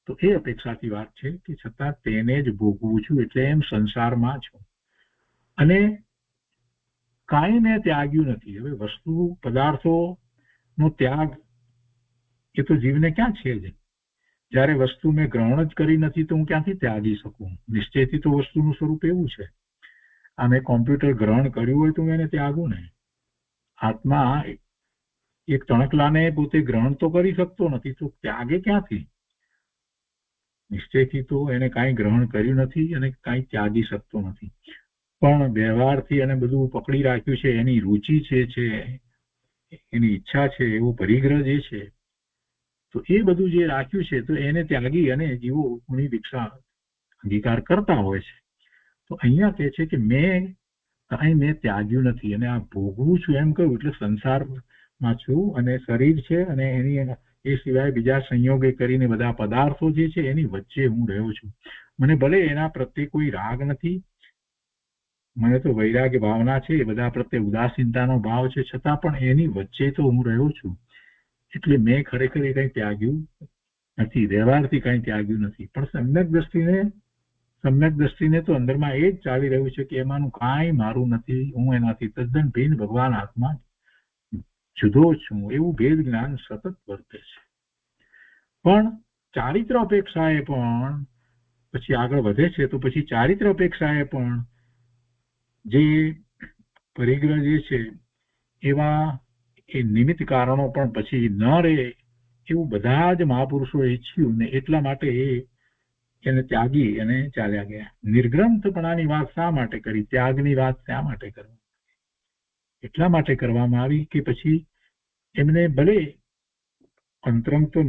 તો એ અપેક્ષાથી વાત છે કે છતાં તેને જ ભોગવું છું. એટલે એમ સંસારમાં છું અને કાંઈ મેં ત્યાગ્યું નથી. હવે વસ્તુ પદાર્થો નો ત્યાગ એ તો જીવને ક્યાં છે જ. જયારે વસ્તુ મેં ગ્રહણ જ કરી નથી તો હું ક્યાંથી ત્યાગી શકું? નિશ્ચયથી તો વસ્તુનું સ્વરૂપ એવું છે. આ મેં કોમ્પ્યુટર ગ્રહણ કર્યું હોય તો હું એને ત્યાગું ને. આત્મા એક તણકલાને પોતે ગ્રહણ તો કરી શકતો નથી, તો ત્યાગે ક્યાંથી? નિશ્ચયથી તો એને કાંઈ ગ્રહણ કર્યું નથી અને કાંઈ ત્યાગી શકતો નથી. પણ વ્યવહારથી અને બધું પકડી રાખ્યું છે, એની રુચિ છે, એની ઈચ્છા છે, એવો પરિગ્રહ જે છે, તો એ બધું જે રાખ્યું છે તો એને ત્યાગી અને જીવો ગુણી દીક્ષા અંગીકાર કરતા હોય છે. તો અહીંયા કહે છે કે મેં ત્યાગ્યું નથી અને આ ભોગવું છું એમ કહ્યું એટલે સંસારમાં છું અને શરીર છે અને એની એ સિવાય બીજા સંયોગે કરીને બધા પદાર્થો જે છે એની વચ્ચે હું રહ્યો છું. મને ભલે એના પ્રત્યે કોઈ રાગ નથી, મને તો વૈરાગ્ય ભાવના છે, એ બધા પ્રત્યે ઉદાસીનતાનો ભાવ છે, છતાં પણ એની વચ્ચે તો હું રહ્યો છું. એટલે મેં ખરેખર એ કંઈ ત્યાગ્યું નથી, વ્યવહારથી કંઈ ત્યાગ્યું નથી. પણ સમ્યક દ્રષ્ટિને તો અંદરમાં એ જ ચાલી રહ્યું છે કે એમાંનું કાંઈ મારું નથી, હું એનાથી તદ્દન ભિન્ન ભગવાન આત્મા જુદો છું, એવું ભેદ જ્ઞાન સતત વર્તે છે. પણ ચારિત્ર અપેક્ષાએ પણ પછી આગળ વધે છે તો પછી ચારિત્ર અપેક્ષાએ પણ જે પરિગ્રહ જે છે એવા એ નિમિત્ત કારણો પણ પછી ન રહે એવું બધા જ મહાપુરુષોએ ઈચ્છ્યું ને એટલા માટે એને ત્યાગી અને ચાલ્યા ગયા. નિર્ગ્રંથપણાની વાત શા માટે કરી? ત્યાગની વાત શા માટે કરવી? એટલા માટે કરવામાં આવી કે પછી એમને ભલે અંતરંગ તો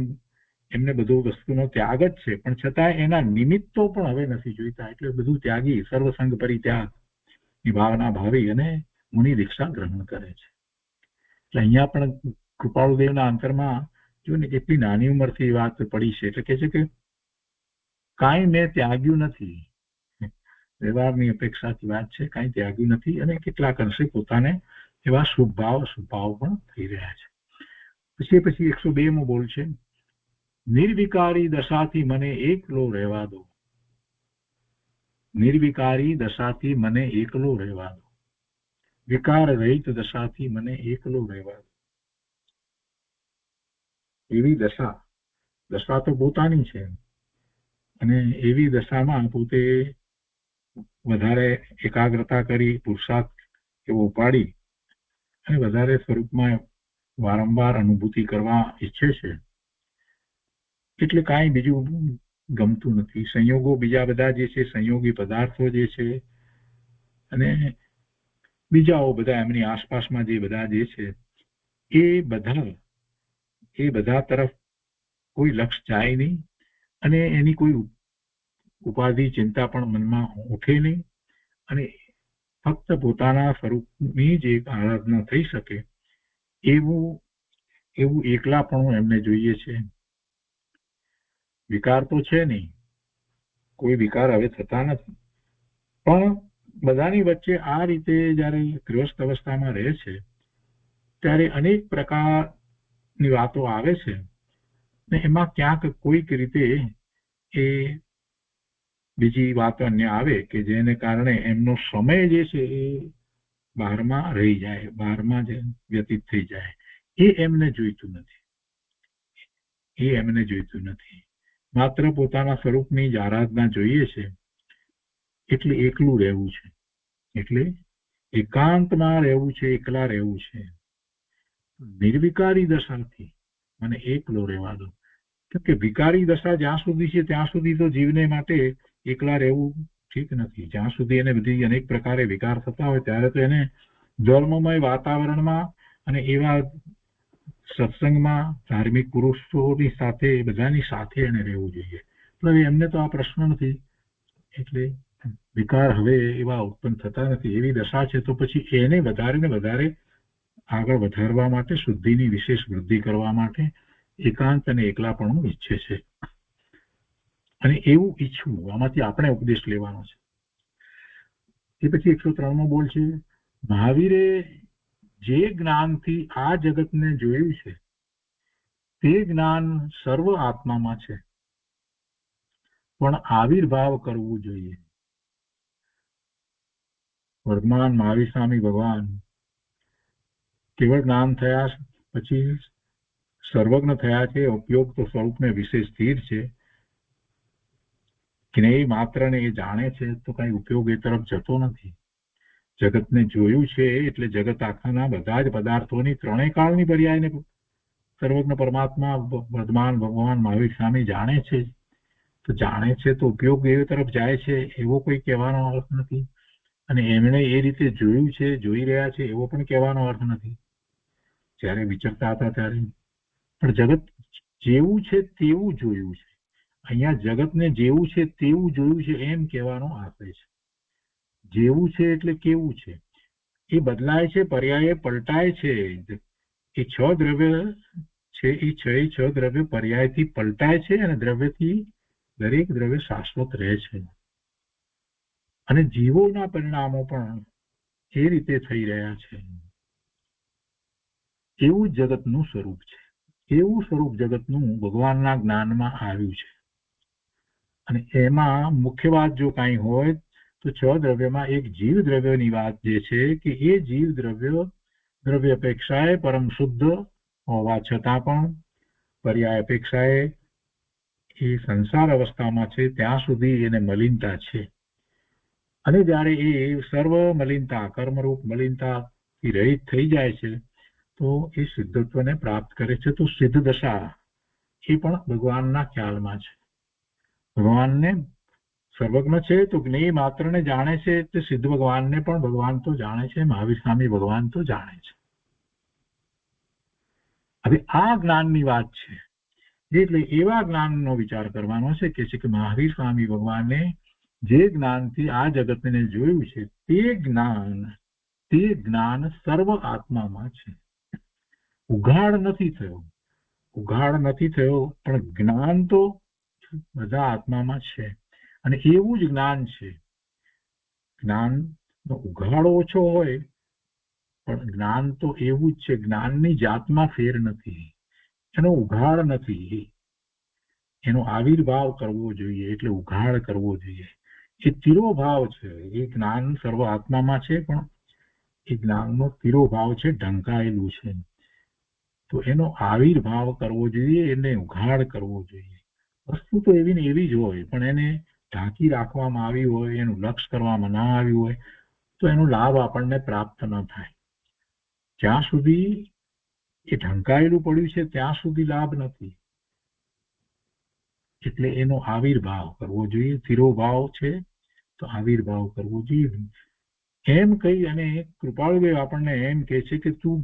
એમને બધું વસ્તુનો ત્યાગ જ છે, પણ છતાં એના નિમિત્તો પણ હવે નથી જોઈતા. એટલે બધું ત્યાગી સર્વસંગ પરિત્યાગ ની ભાવના ભાવી અને મુનિ દીક્ષા ગ્રહણ કરે છે. એટલે અહીંયા પણ કૃપાળુદેવના અંતરમાં જો ને કેટલી નાની ઉંમરથી વાત પડી છે. એટલે કે છે કે કાંઈ મેં ત્યાગ્યું નથી, વ્યવહારની અપેક્ષાથી વાત છે, કાંઈ ત્યાગ્યું નથી, અને કેટલાક અંશે પોતાને એવા શુભભાવ પણ થઈ રહ્યા છે. પછી 102 બોલ છે, નિર્વિકારી દશાથી મને એકલો રહેવા દો, નિર્વિકારી દશાથી મને એકલો રહેવા દો, વિકાર રહિત દશાથી મને એકલો રહેવા દો. એવી દશા તો પોતાની છે, અને એવી દશામાં પોતે વધારે એકાગ્રતા કરી પુરુષાર્થ એવો ઉપાડી અને વધારે સ્વરૂપમાં વારંવાર અનુભૂતિ કરવા ઈચ્છે છે. એટલે કાંઈ બીજું ગમતું નથી. સંયોગો બીજા બધા જે છે, સંયોગી પદાર્થો જે છે, અને બીજાઓ બધા એમની આસપાસમાં જે બધા જે છે, એ બધા તરફ કોઈ લક્ષ જાય નહીં, અને એની કોઈ ઉપાધિ ચિંતા પણ મનમાં ઉઠે નહીં, અને ફક્ત પોતાના સ્વરૂપની જ એક આરાધના થઈ શકે એવું એકલાપણું એમને જોઈએ છે. વિકાર તો છે નહીં, કોઈ વિકાર હવે થતા નથી, પણ બધાની વચ્ચે આ રીતે જ્યારે ગૃહસ્થ અવસ્થામાં રહે છે ત્યારે અનેક પ્રકારની વાતો આવે છે, ને એમાં ક્યાંક કોઈક રીતે એ બીજી વાત અન્ય આવે કે જેને કારણે એમનો સમય જે છે એ બહારમાં રહી જાય, બહારમાં જ વ્યતીત થઈ જાય. એ એમને જોઈતું નથી. માત્ર પોતાના સ્વરૂપની જ આરાધના જોઈએ છે. એટલે એકલું રહેવું છે, એટલે એકાંતમાં રહેવું છે, એકલા રહેવું છે. નિર્વિકારી દશાથી મને એકલો રહેવા દો. કેમ કે વિકારી દશા જ્યાં સુધી છે ત્યાં સુધી તો જીવને માટે એકલા રહેવું ઠીક નથી. જ્યાં સુધી એને બધી અનેક પ્રકારે વિકાર થતા હોય ત્યારે તો એને ધર્મમય વાતાવરણમાં અને એવા સત્સંગમાં ધાર્મિક પુરુષોની સાથે બધાની સાથે એને રહેવું જોઈએ. પણ એમને તો આ પ્રશ્ન નથી, એટલે વિકાર હવે એવા ઉત્પન્ન થતા નથી. એવી દશા છે તો પછી એને વધારે ને વધારે આગળ વધારવા માટે, શુદ્ધિની વિશેષ વૃદ્ધિ કરવા માટે એકાંત અને એકલાપણું ઈચ્છે છે. અને એવું ઈચ્છવું, આમાંથી આપણે ઉપદેશ લેવાનો છે. એ પછી 103 બોલ છે, મહાવીરે જે જ્ઞાનથી આ જગતને જોયું છે તે જ્ઞાન સર્વ આત્મામાં છે, પણ આવિર્ભાવ કરવું જોઈએ. વર્તમાન મહાવીર સ્વામી ભગવાન કેવળ જ્ઞાન થયા પછી સર્વજ્ઞ થયા છે. ઉપયોગ તો સ્વરૂપને વિશે સ્થિર છે, જ્ઞેય માત્રને એ જાણે છે, તો કઈ ઉપયોગ એ તરફ જતો નથી. જગતને જોયું છે એટલે જગત આખાના બધા જ પદાર્થોની ત્રણેય કાળની પર્યાયને સર્વજ્ઞ પરમાત્મા વર્તમાન ભગવાન મહાવીર સ્વામી જાણે છે. તો જાણે છે તો ઉપયોગ એ તરફ જાય છે એવો કોઈ કહેવાનો અર્થ નથી, અને એમણે એ રીતે જોયું છે, જોઈ રહ્યા છે એવો પણ કહેવાનો અર્થ નથી. જ્યારે વિચરતા હતા ત્યારે પણ જગત જેવું છે તેવું જોયું છે. અહીંયા જગતને જેવું છે તેવું જોયું છે એમ કહેવાનો આશય છે. જેવું છે એટલે કેવું છે, એ બદલાય છે, પર્યાય પલટાય છે. એ 6 દ્રવ્ય છે, એ 6 દ્રવ્ય પર્યાયથી પલટાય છે, અને દ્રવ્યથી દરેક દ્રવ્ય શાશ્વત રહે છે. અને જીવોના પરિણામો પણ એ રીતે થઈ રહ્યા છે. એવું જગતનું સ્વરૂપ છે. એવું સ્વરૂપ જગતનું ભગવાનના જ્ઞાનમાં આવ્યું છે. અને એમાં મુખ્ય વાત જો કાંઈ હોય તો 6 દ્રવ્યમાં એક જીવ દ્રવ્યની વાત જે છે કે એ જીવ દ્રવ્ય અપેક્ષાએ પરમ શુદ્ધ હોવા છતાં પણ પર્યાય અપેક્ષાએ એ સંસાર અવસ્થામાં છે ત્યાં સુધી એને મલિનતા છે. અને જ્યારે એ સર્વ મલિનતા, કર્મરૂપ મલિનતાથી રહિત થઈ જાય છે તો એ સિદ્ધત્વને પ્રાપ્ત કરે છે. તો સિદ્ધ દશા એ પણ ભગવાનના ખ્યાલમાં છે. ભગવાનને સર્વજ્ઞ છે તો જ્ઞેય માત્રને જાણે છે, તે સિદ્ધ ભગવાનને પણ ભગવાન તો જાણે છે, મહાવીર સ્વામી ભગવાન તો જાણે છે. હવે આ જ્ઞાનની વાત છે, એટલે એવા જ્ઞાનનો વિચાર કરવાનો છે કે મહાવીર સ્વામી ભગવાને જે જ્ઞાનથી આ જગતને જોયું છે તે જ્ઞાન સર્વ આત્મામાં છે. ઉઘાડ નથી થયો. ઉઘાડ નથી થયો, પણ જ્ઞાન તો બધા આત્મામાં છે, અને એવું જ જ્ઞાન છે. જ્ઞાનનો ઉઘાડ ઓછો હોય, પણ જ્ઞાન તો એવું જ છે. જ્ઞાનની જાતમાં ફેર નથી, એનો ઉઘાડ નથી. એનો આવિર્ભાવ કરવો જોઈએ એટલે ઉઘાડ કરવો જોઈએ. એ તિરોભાવ છે. એ જ્ઞાન સર્વ આત્મામાં છે, પણ એ જ્ઞાનનો તિરોભાવ છે, ઢંકાયેલું છે. તો એનો આવિર્ભાવ કરવો જોઈએ, એને ઉઘાડ કરવો જોઈએ. વસ્તુ તો એવી ને એવી જ હોય, પણ એને ઢાંકી રાખવામાં આવી હોય, એનું લક્ષ્ય કરવામાં ના આવ્યું હોય, તો એનો લાભ આપણને પ્રાપ્ત ન થાય. જ્યાં સુધી એ ઢંકાયેલું પડ્યું છે ત્યાં સુધી લાભ નથી. એટલે એનો આવિર્ભાવ કરવો જોઈએ. તિરોભાવ છે તો આવિર્ભાવ કરવો જોઈએ. એમ કહી અને કૃપાળુદેવ આપણને એમ કહે છે કે તું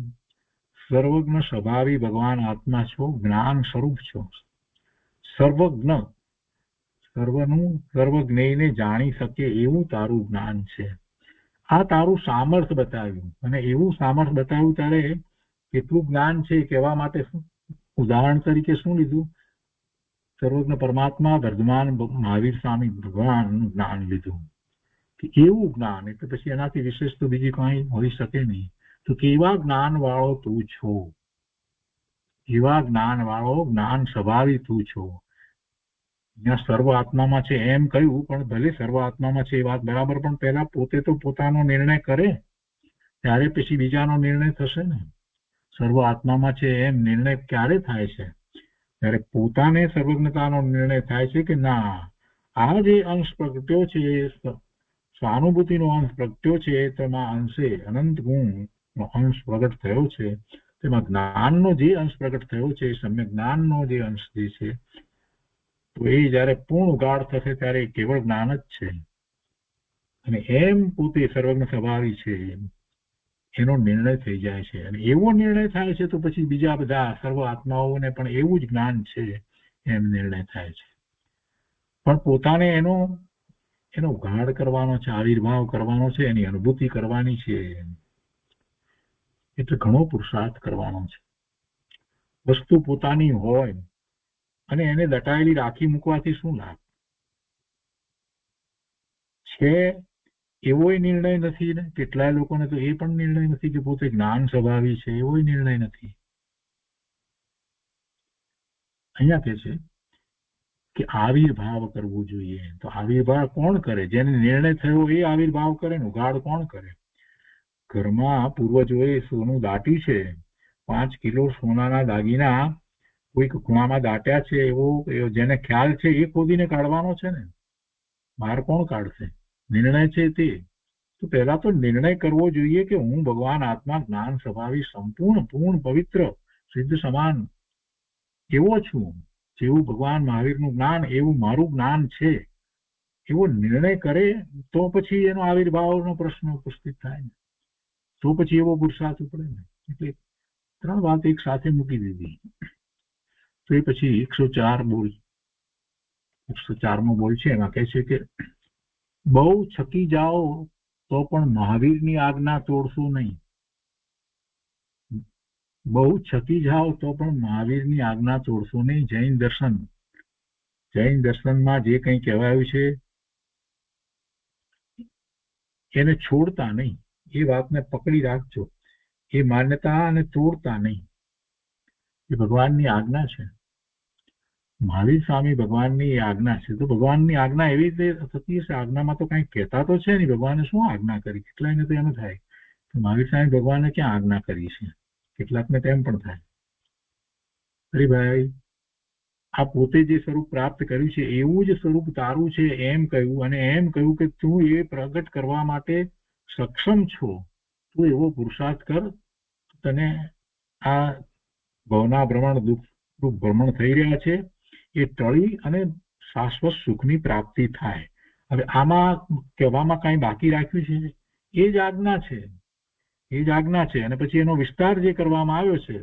સર્વજ્ઞ સ્વભાવી ભગવાન આત્મા છો, જ્ઞાન સ્વરૂપ છો, સર્વજ્ઞ, સર્વનું સર્વજ્ઞને જાણી શકે એવું તારું જ્ઞાન છે. આ તારું સામર્થ્ય બતાવ્યું, અને એવું સામર્થ્ય બતાવ્યું ત્યારે કેટલું જ્ઞાન છે કહેવા માટે ઉદાહરણ તરીકે શું લીધું? સર્વજ્ઞ પરમાત્મા વર્ધમાન મહાવીર સ્વામી ભગવાનનું જ્ઞાન લીધું. કે એવું જ્ઞાન એટલે પછી એનાથી વિશેષ તો બીજી કઈ હોઈ શકે નહીં. તો કેવા જ્ઞાન વાળો તું છો, એવા જ્ઞાન વાળો, જ્ઞાન સ્વભાવી તું છો. અહીંયા સર્વ આત્મામાં છે એમ કહ્યું, પણ ભલે સર્વ આત્મામાં છે એ વાત બરાબર, પણ પહેલા પોતે તો પોતાનો નિર્ણય કરે, ત્યારે પછી બીજાનો નિર્ણય થશે ને. સર્વ આત્મામાં છે એમ નિર્ણય ક્યારે થાય છે? ત્યારે પોતાને સર્વજ્ઞતાનો નિર્ણય થાય છે કે ના, આ જે અંશ પ્રગટ્યો છે, સ્વાનુભૂતિનો અંશ પ્રગટ્યો છે, તેમાં અંશે અનંત ગુણનો અંશ પ્રગટ થયો છે. તેમાં જ્ઞાનનો જે અંશ પ્રગટ થયો છે, સમ્યક જ્ઞાનનો જે અંશ જે છે, તો એ જયારે પૂર્ણ ઉઘાડ થશે ત્યારે કેવળ જ્ઞાન જ છે. અને એમ પોતે સર્વજ્ઞ સ્વભાવી છે એનો નિર્ણય થઈ જાય છે. અને એવો નિર્ણય થાય છે તો પછી બીજા બધા સર્વ આત્માઓને પણ એવું જ જ્ઞાન છે એમ નિર્ણય થાય છે. પણ પોતાને એનો ઉઘાડ કરવાનો છે, આવિર્ભાવ કરવાનો છે, એની અનુભૂતિ કરવાની છે, એટલે ઘણો પુરુષાર્થ કરવાનો છે. વસ્તુ પોતાની હોય અને એને દટાયેલી રાખી મૂકવાથી શું લાભ છે? એવોય નિર્ણય નથી ને. કેટલાય લોકોને તો એ પણ નિર્ણય નથી કે પોતે જ્ઞાન સ્વભાવી છે, એવોય નિર્ણય નથી. અહીંયા કે છે કે આવિર્ભાવ કરવો જોઈએ. તો આવિર્ભાવ કોણ કરે? જેને નિર્ણય થયો એ આવિર્ભાવ કરે ને. ઉઘાડ કોણ કરે? ઘરમાં પૂર્વજોએ સોનું દાટ્યું છે, 5 કિલો સોનાના દાગીના કોઈક ખૂણામાં દાટ્યા છે, એવો જેને ખ્યાલ છે એ ખોદીને કાઢવાનો છે ને. બહાર કોણ કાઢશે? નિર્ણય છે તે. તો પહેલા તો નિર્ણય કરવો જોઈએ કે હું ભગવાન આત્મા જ્ઞાન સ્વભાવી સંપૂર્ણ પૂર્ણ પવિત્ર સિદ્ધ સમાન એવો છું. જેવું ભગવાન મહાવીરનું જ્ઞાન એવું મારું જ્ઞાન છે, એવો નિર્ણય કરે તો પછી એનો આવિર્ભાવનો પ્રશ્ન ઉપસ્થિત થાય ને. તો પછી એવો પુરુષાર્થ ઉપડે ને. એટલે 3 વાત એક સાથે મૂકી દીધી. તો એ પછી 104મો બોલ છે, એમાં કહે છે કે બહુ છકી જાઓ તો પણ મહાવીરની આજ્ઞા તોડશો નહીં. બહુ છકી જાઓ તો પણ મહાવીરની આજ્ઞા તોડશો નહીં. જૈન દર્શનમાં જે કંઈ કહેવાયું છે એને છોડતા નહીં. એ વાતને પકડી રાખજો. એ માન્યતા અને તોડતા નહીં. એ ભગવાનની આજ્ઞા છે. મહાવીર સ્વામી ભગવાનની આજ્ઞા છે. તો ભગવાનની આજ્ઞા એવી રીતે થતી હશે. આજ્ઞામાં તો કંઈ કહેતા તો છે નહીં. ભગવાને શું આજ્ઞા કરી? કેટલાયને તો એમ થાય કે મહાવીર સ્વામી ભગવાને ક્યાં આજ્ઞા કરી છે. કેટલાકને તેમ પણ થાય. અરે ભાઈ, આ પોતે જે સ્વરૂપ પ્રાપ્ત કર્યું છે એવું જ સ્વરૂપ તારું છે એમ કહ્યું, અને એમ કહ્યું કે તું એ પ્રગટ કરવા માટે સક્ષમ છો. તું એવો પુરુષાર્થ કર, તને આ ભવના ભ્રમણ દુઃખ ભ્રમણ થઈ રહ્યા છે એ ટળી અને શાશ્વત સુખની પ્રાપ્તિ થાય. હવે આમાં કહેવામાં કાંઈ બાકી રાખ્યું છે? એ જ આજ્ઞા છે. એ જ આજ્ઞા છે. અને પછી એનો વિસ્તાર જે કરવામાં આવ્યો છે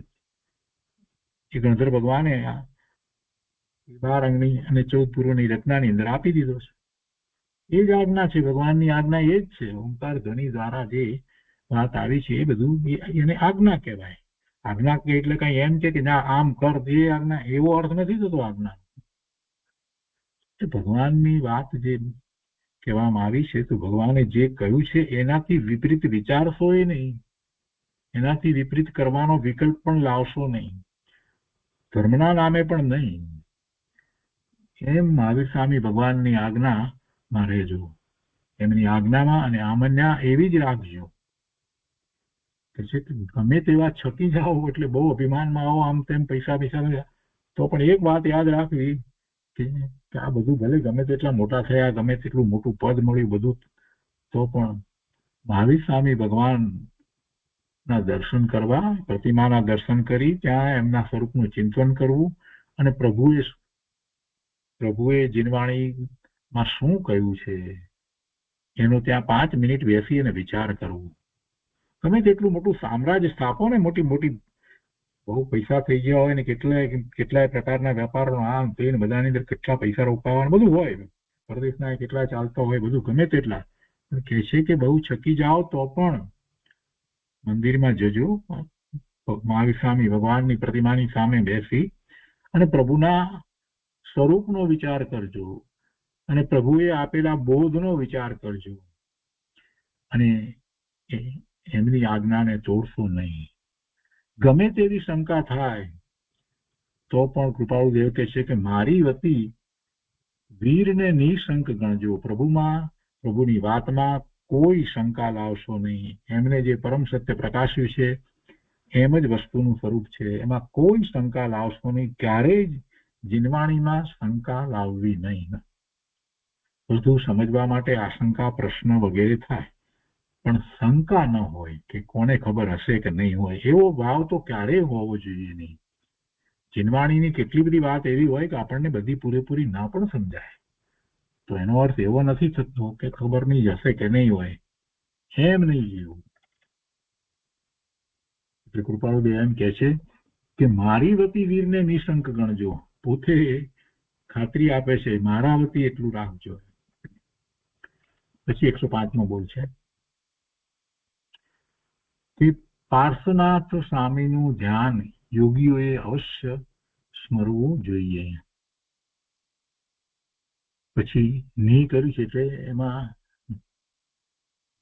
એ ગણધર ભગવાને 12 અંગની અને 14 પૂર્વની રચનાની અંદર આપી દીધો છે. એ જ આજ્ઞા છે. ભગવાનની આજ્ઞા એ જ છે. ઓમકાર ધ્વનિ દ્વારા જે વાત આવી છે એ બધું એને આજ્ઞા કહેવાય. આજ્ઞા કે એટલે કઈ એમ કે ના આમ કર એ આજ્ઞા, એવો અર્થ નથી થતો આજ્ઞા. ભગવાનની વાત જે કહેવામાં આવી છે તો ભગવાને જે કહ્યું છે એનાથી વિપરીત વિચારશો એ નહીં, એનાથી વિપરીત કરવાનો વિકલ્પ પણ લાવશો નહીં, ધર્મના નામે પણ નહીં. એમ મહાવીર સ્વામી ભગવાનની આજ્ઞામાં રહેજો, એમની આજ્ઞામાં અને આમન્યા એવી જ રાખજો. ગમે તેવા છકી જાઓ એટલે બહુ અભિમાનમાં આવો, આમ તેમ પૈસા તો પણ એક વાત યાદ રાખવી કે આ બધું ભલે ગમે તેટલા મોટા થયા, ગમે તેટલું મોટું પદ મળ્યું બધું, તો પણ મહાવીર સ્વામી ભગવાનના દર્શન કરવા, પ્રતિમાના દર્શન કરી ત્યાં એમના સ્વરૂપનું ચિંતન કરવું અને પ્રભુએ જીનવાણીમાં શું કહ્યું છે એનો ત્યાં 5 મિનિટ બેસી અને વિચાર કરવો. ગમે તેટલું મોટું સામ્રાજ્ય સ્થાપો ને, મોટી મોટી બહુ પૈસા થઈ ગયા હોય ને કેટલાય પ્રકારના વેપારો આમ તે બધાની અંદર કેટલા પૈસા રોકાવાના બધું હોય, પરદેશના કેટલા ચાલતા હોય બધું, ગમે તેટલા કહે છે કે બહુ છકી જાઓ તો પણ મંદિરમાં જજો, મહાવીર સ્વામી ભગવાનની પ્રતિમાની સામે બેસી અને પ્રભુના સ્વરૂપનો વિચાર કરજો અને પ્રભુએ આપેલા બોધનો વિચાર કરજો અને એમની આજ્ઞાને તોડશો નહીં. ગમે તેવી શંકા થાય તો પણ કૃપાળુ દેવ કહે છે કે મારી વતી વીરને નિશંક ગણજો, પ્રભુની વાતમાં કોઈ શંકા લાવશો નહીં. એમને જે પરમ સત્ય પ્રકાશ્યું છે એમ જ વસ્તુનું સ્વરૂપ છે, એમાં કોઈ શંકા લાવશો નહીં. ક્યારેય જ જીનવાણીમાં શંકા લાવવી નહીં. બધું સમજવા માટે આશંકા, પ્રશ્ન વગેરે થાય, પણ શંકા ન હોય કે કોને ખબર હશે કે નહીં હોય, એવો ભાવ તો ક્યારેય હોવો જોઈએ નહીં. જીનવાણીની કેટલી બધી વાત એવી હોય કે આપણને બધી પૂરેપૂરી ના પણ સમજાય, તો એનો અર્થ એવો નથી થતો કે ખબર નહીં હશે કે નહીં હોય, એમ નહીં જીવવું. એટલે કૃપાળુદેવ એમ કે છે કે મારી વતી વીરને નિશંક ગણજો, પોતે ખાતરી આપે છે મારા વતી એટલું રાખજો. પછી 105મો બોલ છે કે પાર્શ્વનાથ સ્વામીનું ધ્યાન યોગીઓએ અવશ્ય સ્મરવું જોઈએ. પછી ની કર્યું છે એટલે એમાં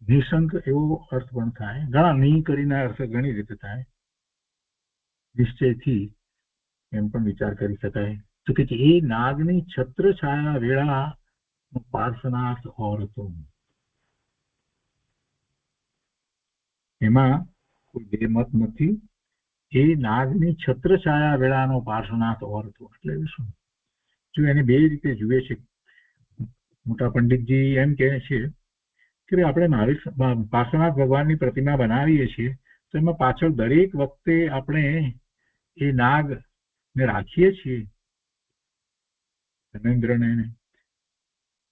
નિશંક એવો અર્થ પણ થાય, ઘણા ની કરીને અર્થ ઘણી રીતે થાય, નિશ્ચયથી એમ પણ વિચાર કરી શકાય. તો કે એ નાગની છત્ર છાયા વેળા પાર્શ્વનાથ ઓર હતો, એમાં કોઈ બે મત નથી. એ નાગની છત્ર છાયા વેળાનો પાર્શ્વનાથ ઓર હતો એટલે શું? જો એને બે રીતે જુએ છે મોટા પંડિતજી. એમ કહે છે કે આપણે પાર્શ્વનાથ ભગવાનની પ્રતિમા બનાવીએ છીએ તો એમાં પાછળ દરેક વખતે આપણે એ નાગ ને રાખીએ છીએ, ધનેન્દ્રને,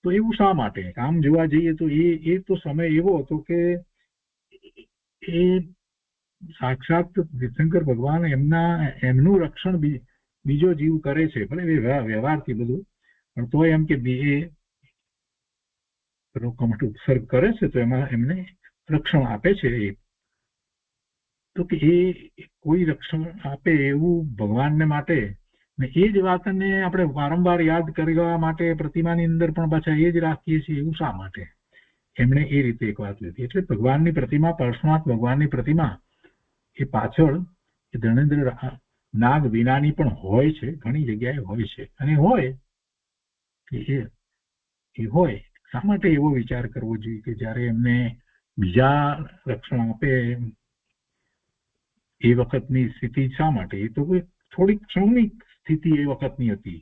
તો એવું શા માટે? આમ જોવા જઈએ તો એ તો સમય એવો હતો કે એ સાક્ષાત તીર્થંકર ભગવાન એમનું રક્ષણ બીજો જીવ કરે છે, ભલે વ્યવહારથી બધું, પણ તો એમ કે ઉપસર્ગ કરે છે તો એમાં એમને રક્ષણ આપે છે. તો કે એ કોઈ રક્ષણ આપે એવું ભગવાનને માટે, ને એ જ વાતને આપણે વારંવાર યાદ કરવા માટે પ્રતિમાની અંદર પણ પાછા એ જ રાખીએ છીએ, એવું શા માટે? એમણે એ રીતે એક વાત લીધી. એટલે ભગવાનની પ્રતિમા, પાર્શ્વનાથ ભગવાનની પ્રતિમા એ પાછળ એ ધનેન્દ્ર નાગ વિનાની પણ હોય છે, ઘણી જગ્યાએ હોય છે. અને હોય કે એ હોય શા માટે એવો વિચાર કરવો જોઈએ કે જ્યારે એમને બીજા રક્ષણ આપે એ વખતની સ્થિતિ શા માટે? એ તો થોડીક ક્ષણિક સ્થિતિ એ વખતની હતી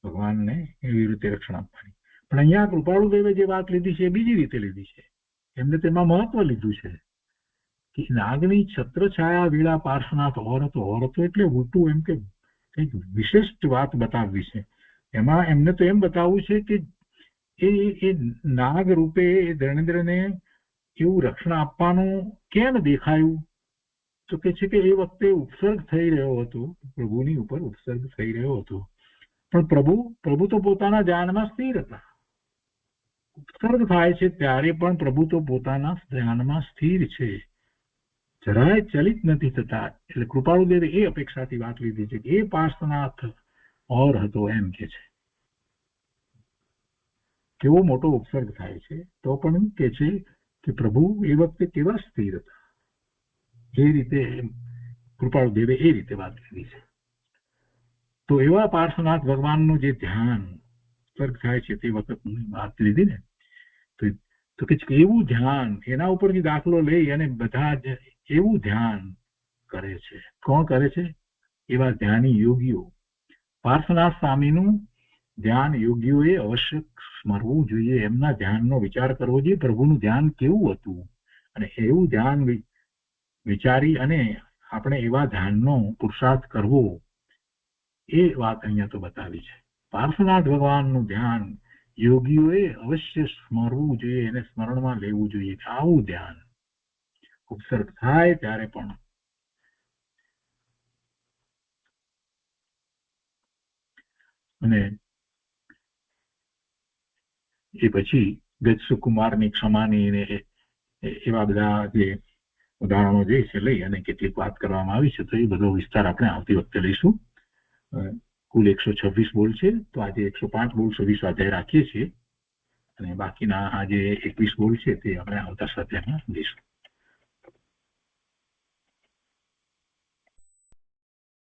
ભગવાનને એવી રીતે રક્ષણ આપવાની. પણ અહીંયા કૃપાળુદેવે જે વાત લીધી છે એ બીજી રીતે લીધી છે. એમને તેમાં મહત્વ લીધું છે કે નાગની છત્ર છાયા વેળા પાર્શ્વનાથ ઓર હતો એટલે ઉલટું એમ કે કંઈક વિશિષ્ટ વાત બતાવવી છે. એમાં એમને તો એમ બતાવવું છે કે એ નાગ રૂપે ધનેન્દ્રને એવું રક્ષણ આપવાનું કેમ દેખાયું? તો કે છે કે એ વખતે ઉપસર્ગ થઈ રહ્યો હતો, પ્રભુની ઉપર ઉપસર્ગ થઈ રહ્યો હતો, પણ પ્રભુ તો પોતાના ધ્યાનમાં સ્થિર હતા. ઉપસર્ગ થાય છે ત્યારે પણ પ્રભુ તો પોતાના ધ્યાનમાં સ્થિર છે. જરાય ચલિત નથી થતા. એટલે કૃપાળુદેવે એ અપેક્ષાથી વાત લીધી છે કે એ પાર્શ્વનાથ ઓર હતો એમ કે છે. કેવો મોટો ઉપસર્ગ થાય છે તો પણ કે છે કે પ્રભુ એ વખતે કેવા સ્થિર હતા. એ રીતે કૃપાળુદેવે એ રીતે વાત લીધી છે. તો એવા પાર્શ્વનાથ ભગવાનનું જે ધ્યાન ઉપસર્ગ થાય છે તે વખતની વાત લીધી ને, તો કે એવું ધ્યાન, એના ઉપરથી દાખલો લઈ અને બધા જ એવું ધ્યાન કરે છે. કોણ કરે છે? એવા ધ્યાની યોગીઓ. પાર્શ્વનાથ સ્વામીનું ધ્યાન યોગીઓએ અવશ્ય સ્મરવું જોઈએ. એમના ધ્યાનનો વિચાર કરવો જોઈએ. પ્રભુનું ધ્યાન કેવું હતું, અને એવું ધ્યાન વિચારી અને આપણે એવા ધ્યાનનો પુરુષાર્થ કરવો, એ વાત અહીંયા તો બતાવી છે. પાર્શ્વનાથ ભગવાનનું ધ્યાન યોગીઓએ અવશ્ય સ્મરવું જોઈએ, એને સ્મરણમાં લેવું જોઈએ. આવું ધ્યાન ઉપસર્ગ થાય ત્યારે પણ. અને એ પછી ગજસુકુમારની ક્ષમાની ને એવા બધા જે ઉદાહરણો જે છે લઈ અને કેટલીક વાત કરવામાં આવી છે, તો એ બધો વિસ્તાર આપણે આવતી વખતે લઈશું. કુલ 126 બોલ છે, તો આજે 105 બોલ સુધી સ્વાધ્યાય રાખીએ છીએ, અને બાકીના આજે 21 બોલ છે તે આપણે આવતા સ્વાધ્યાયમાં લઈશું.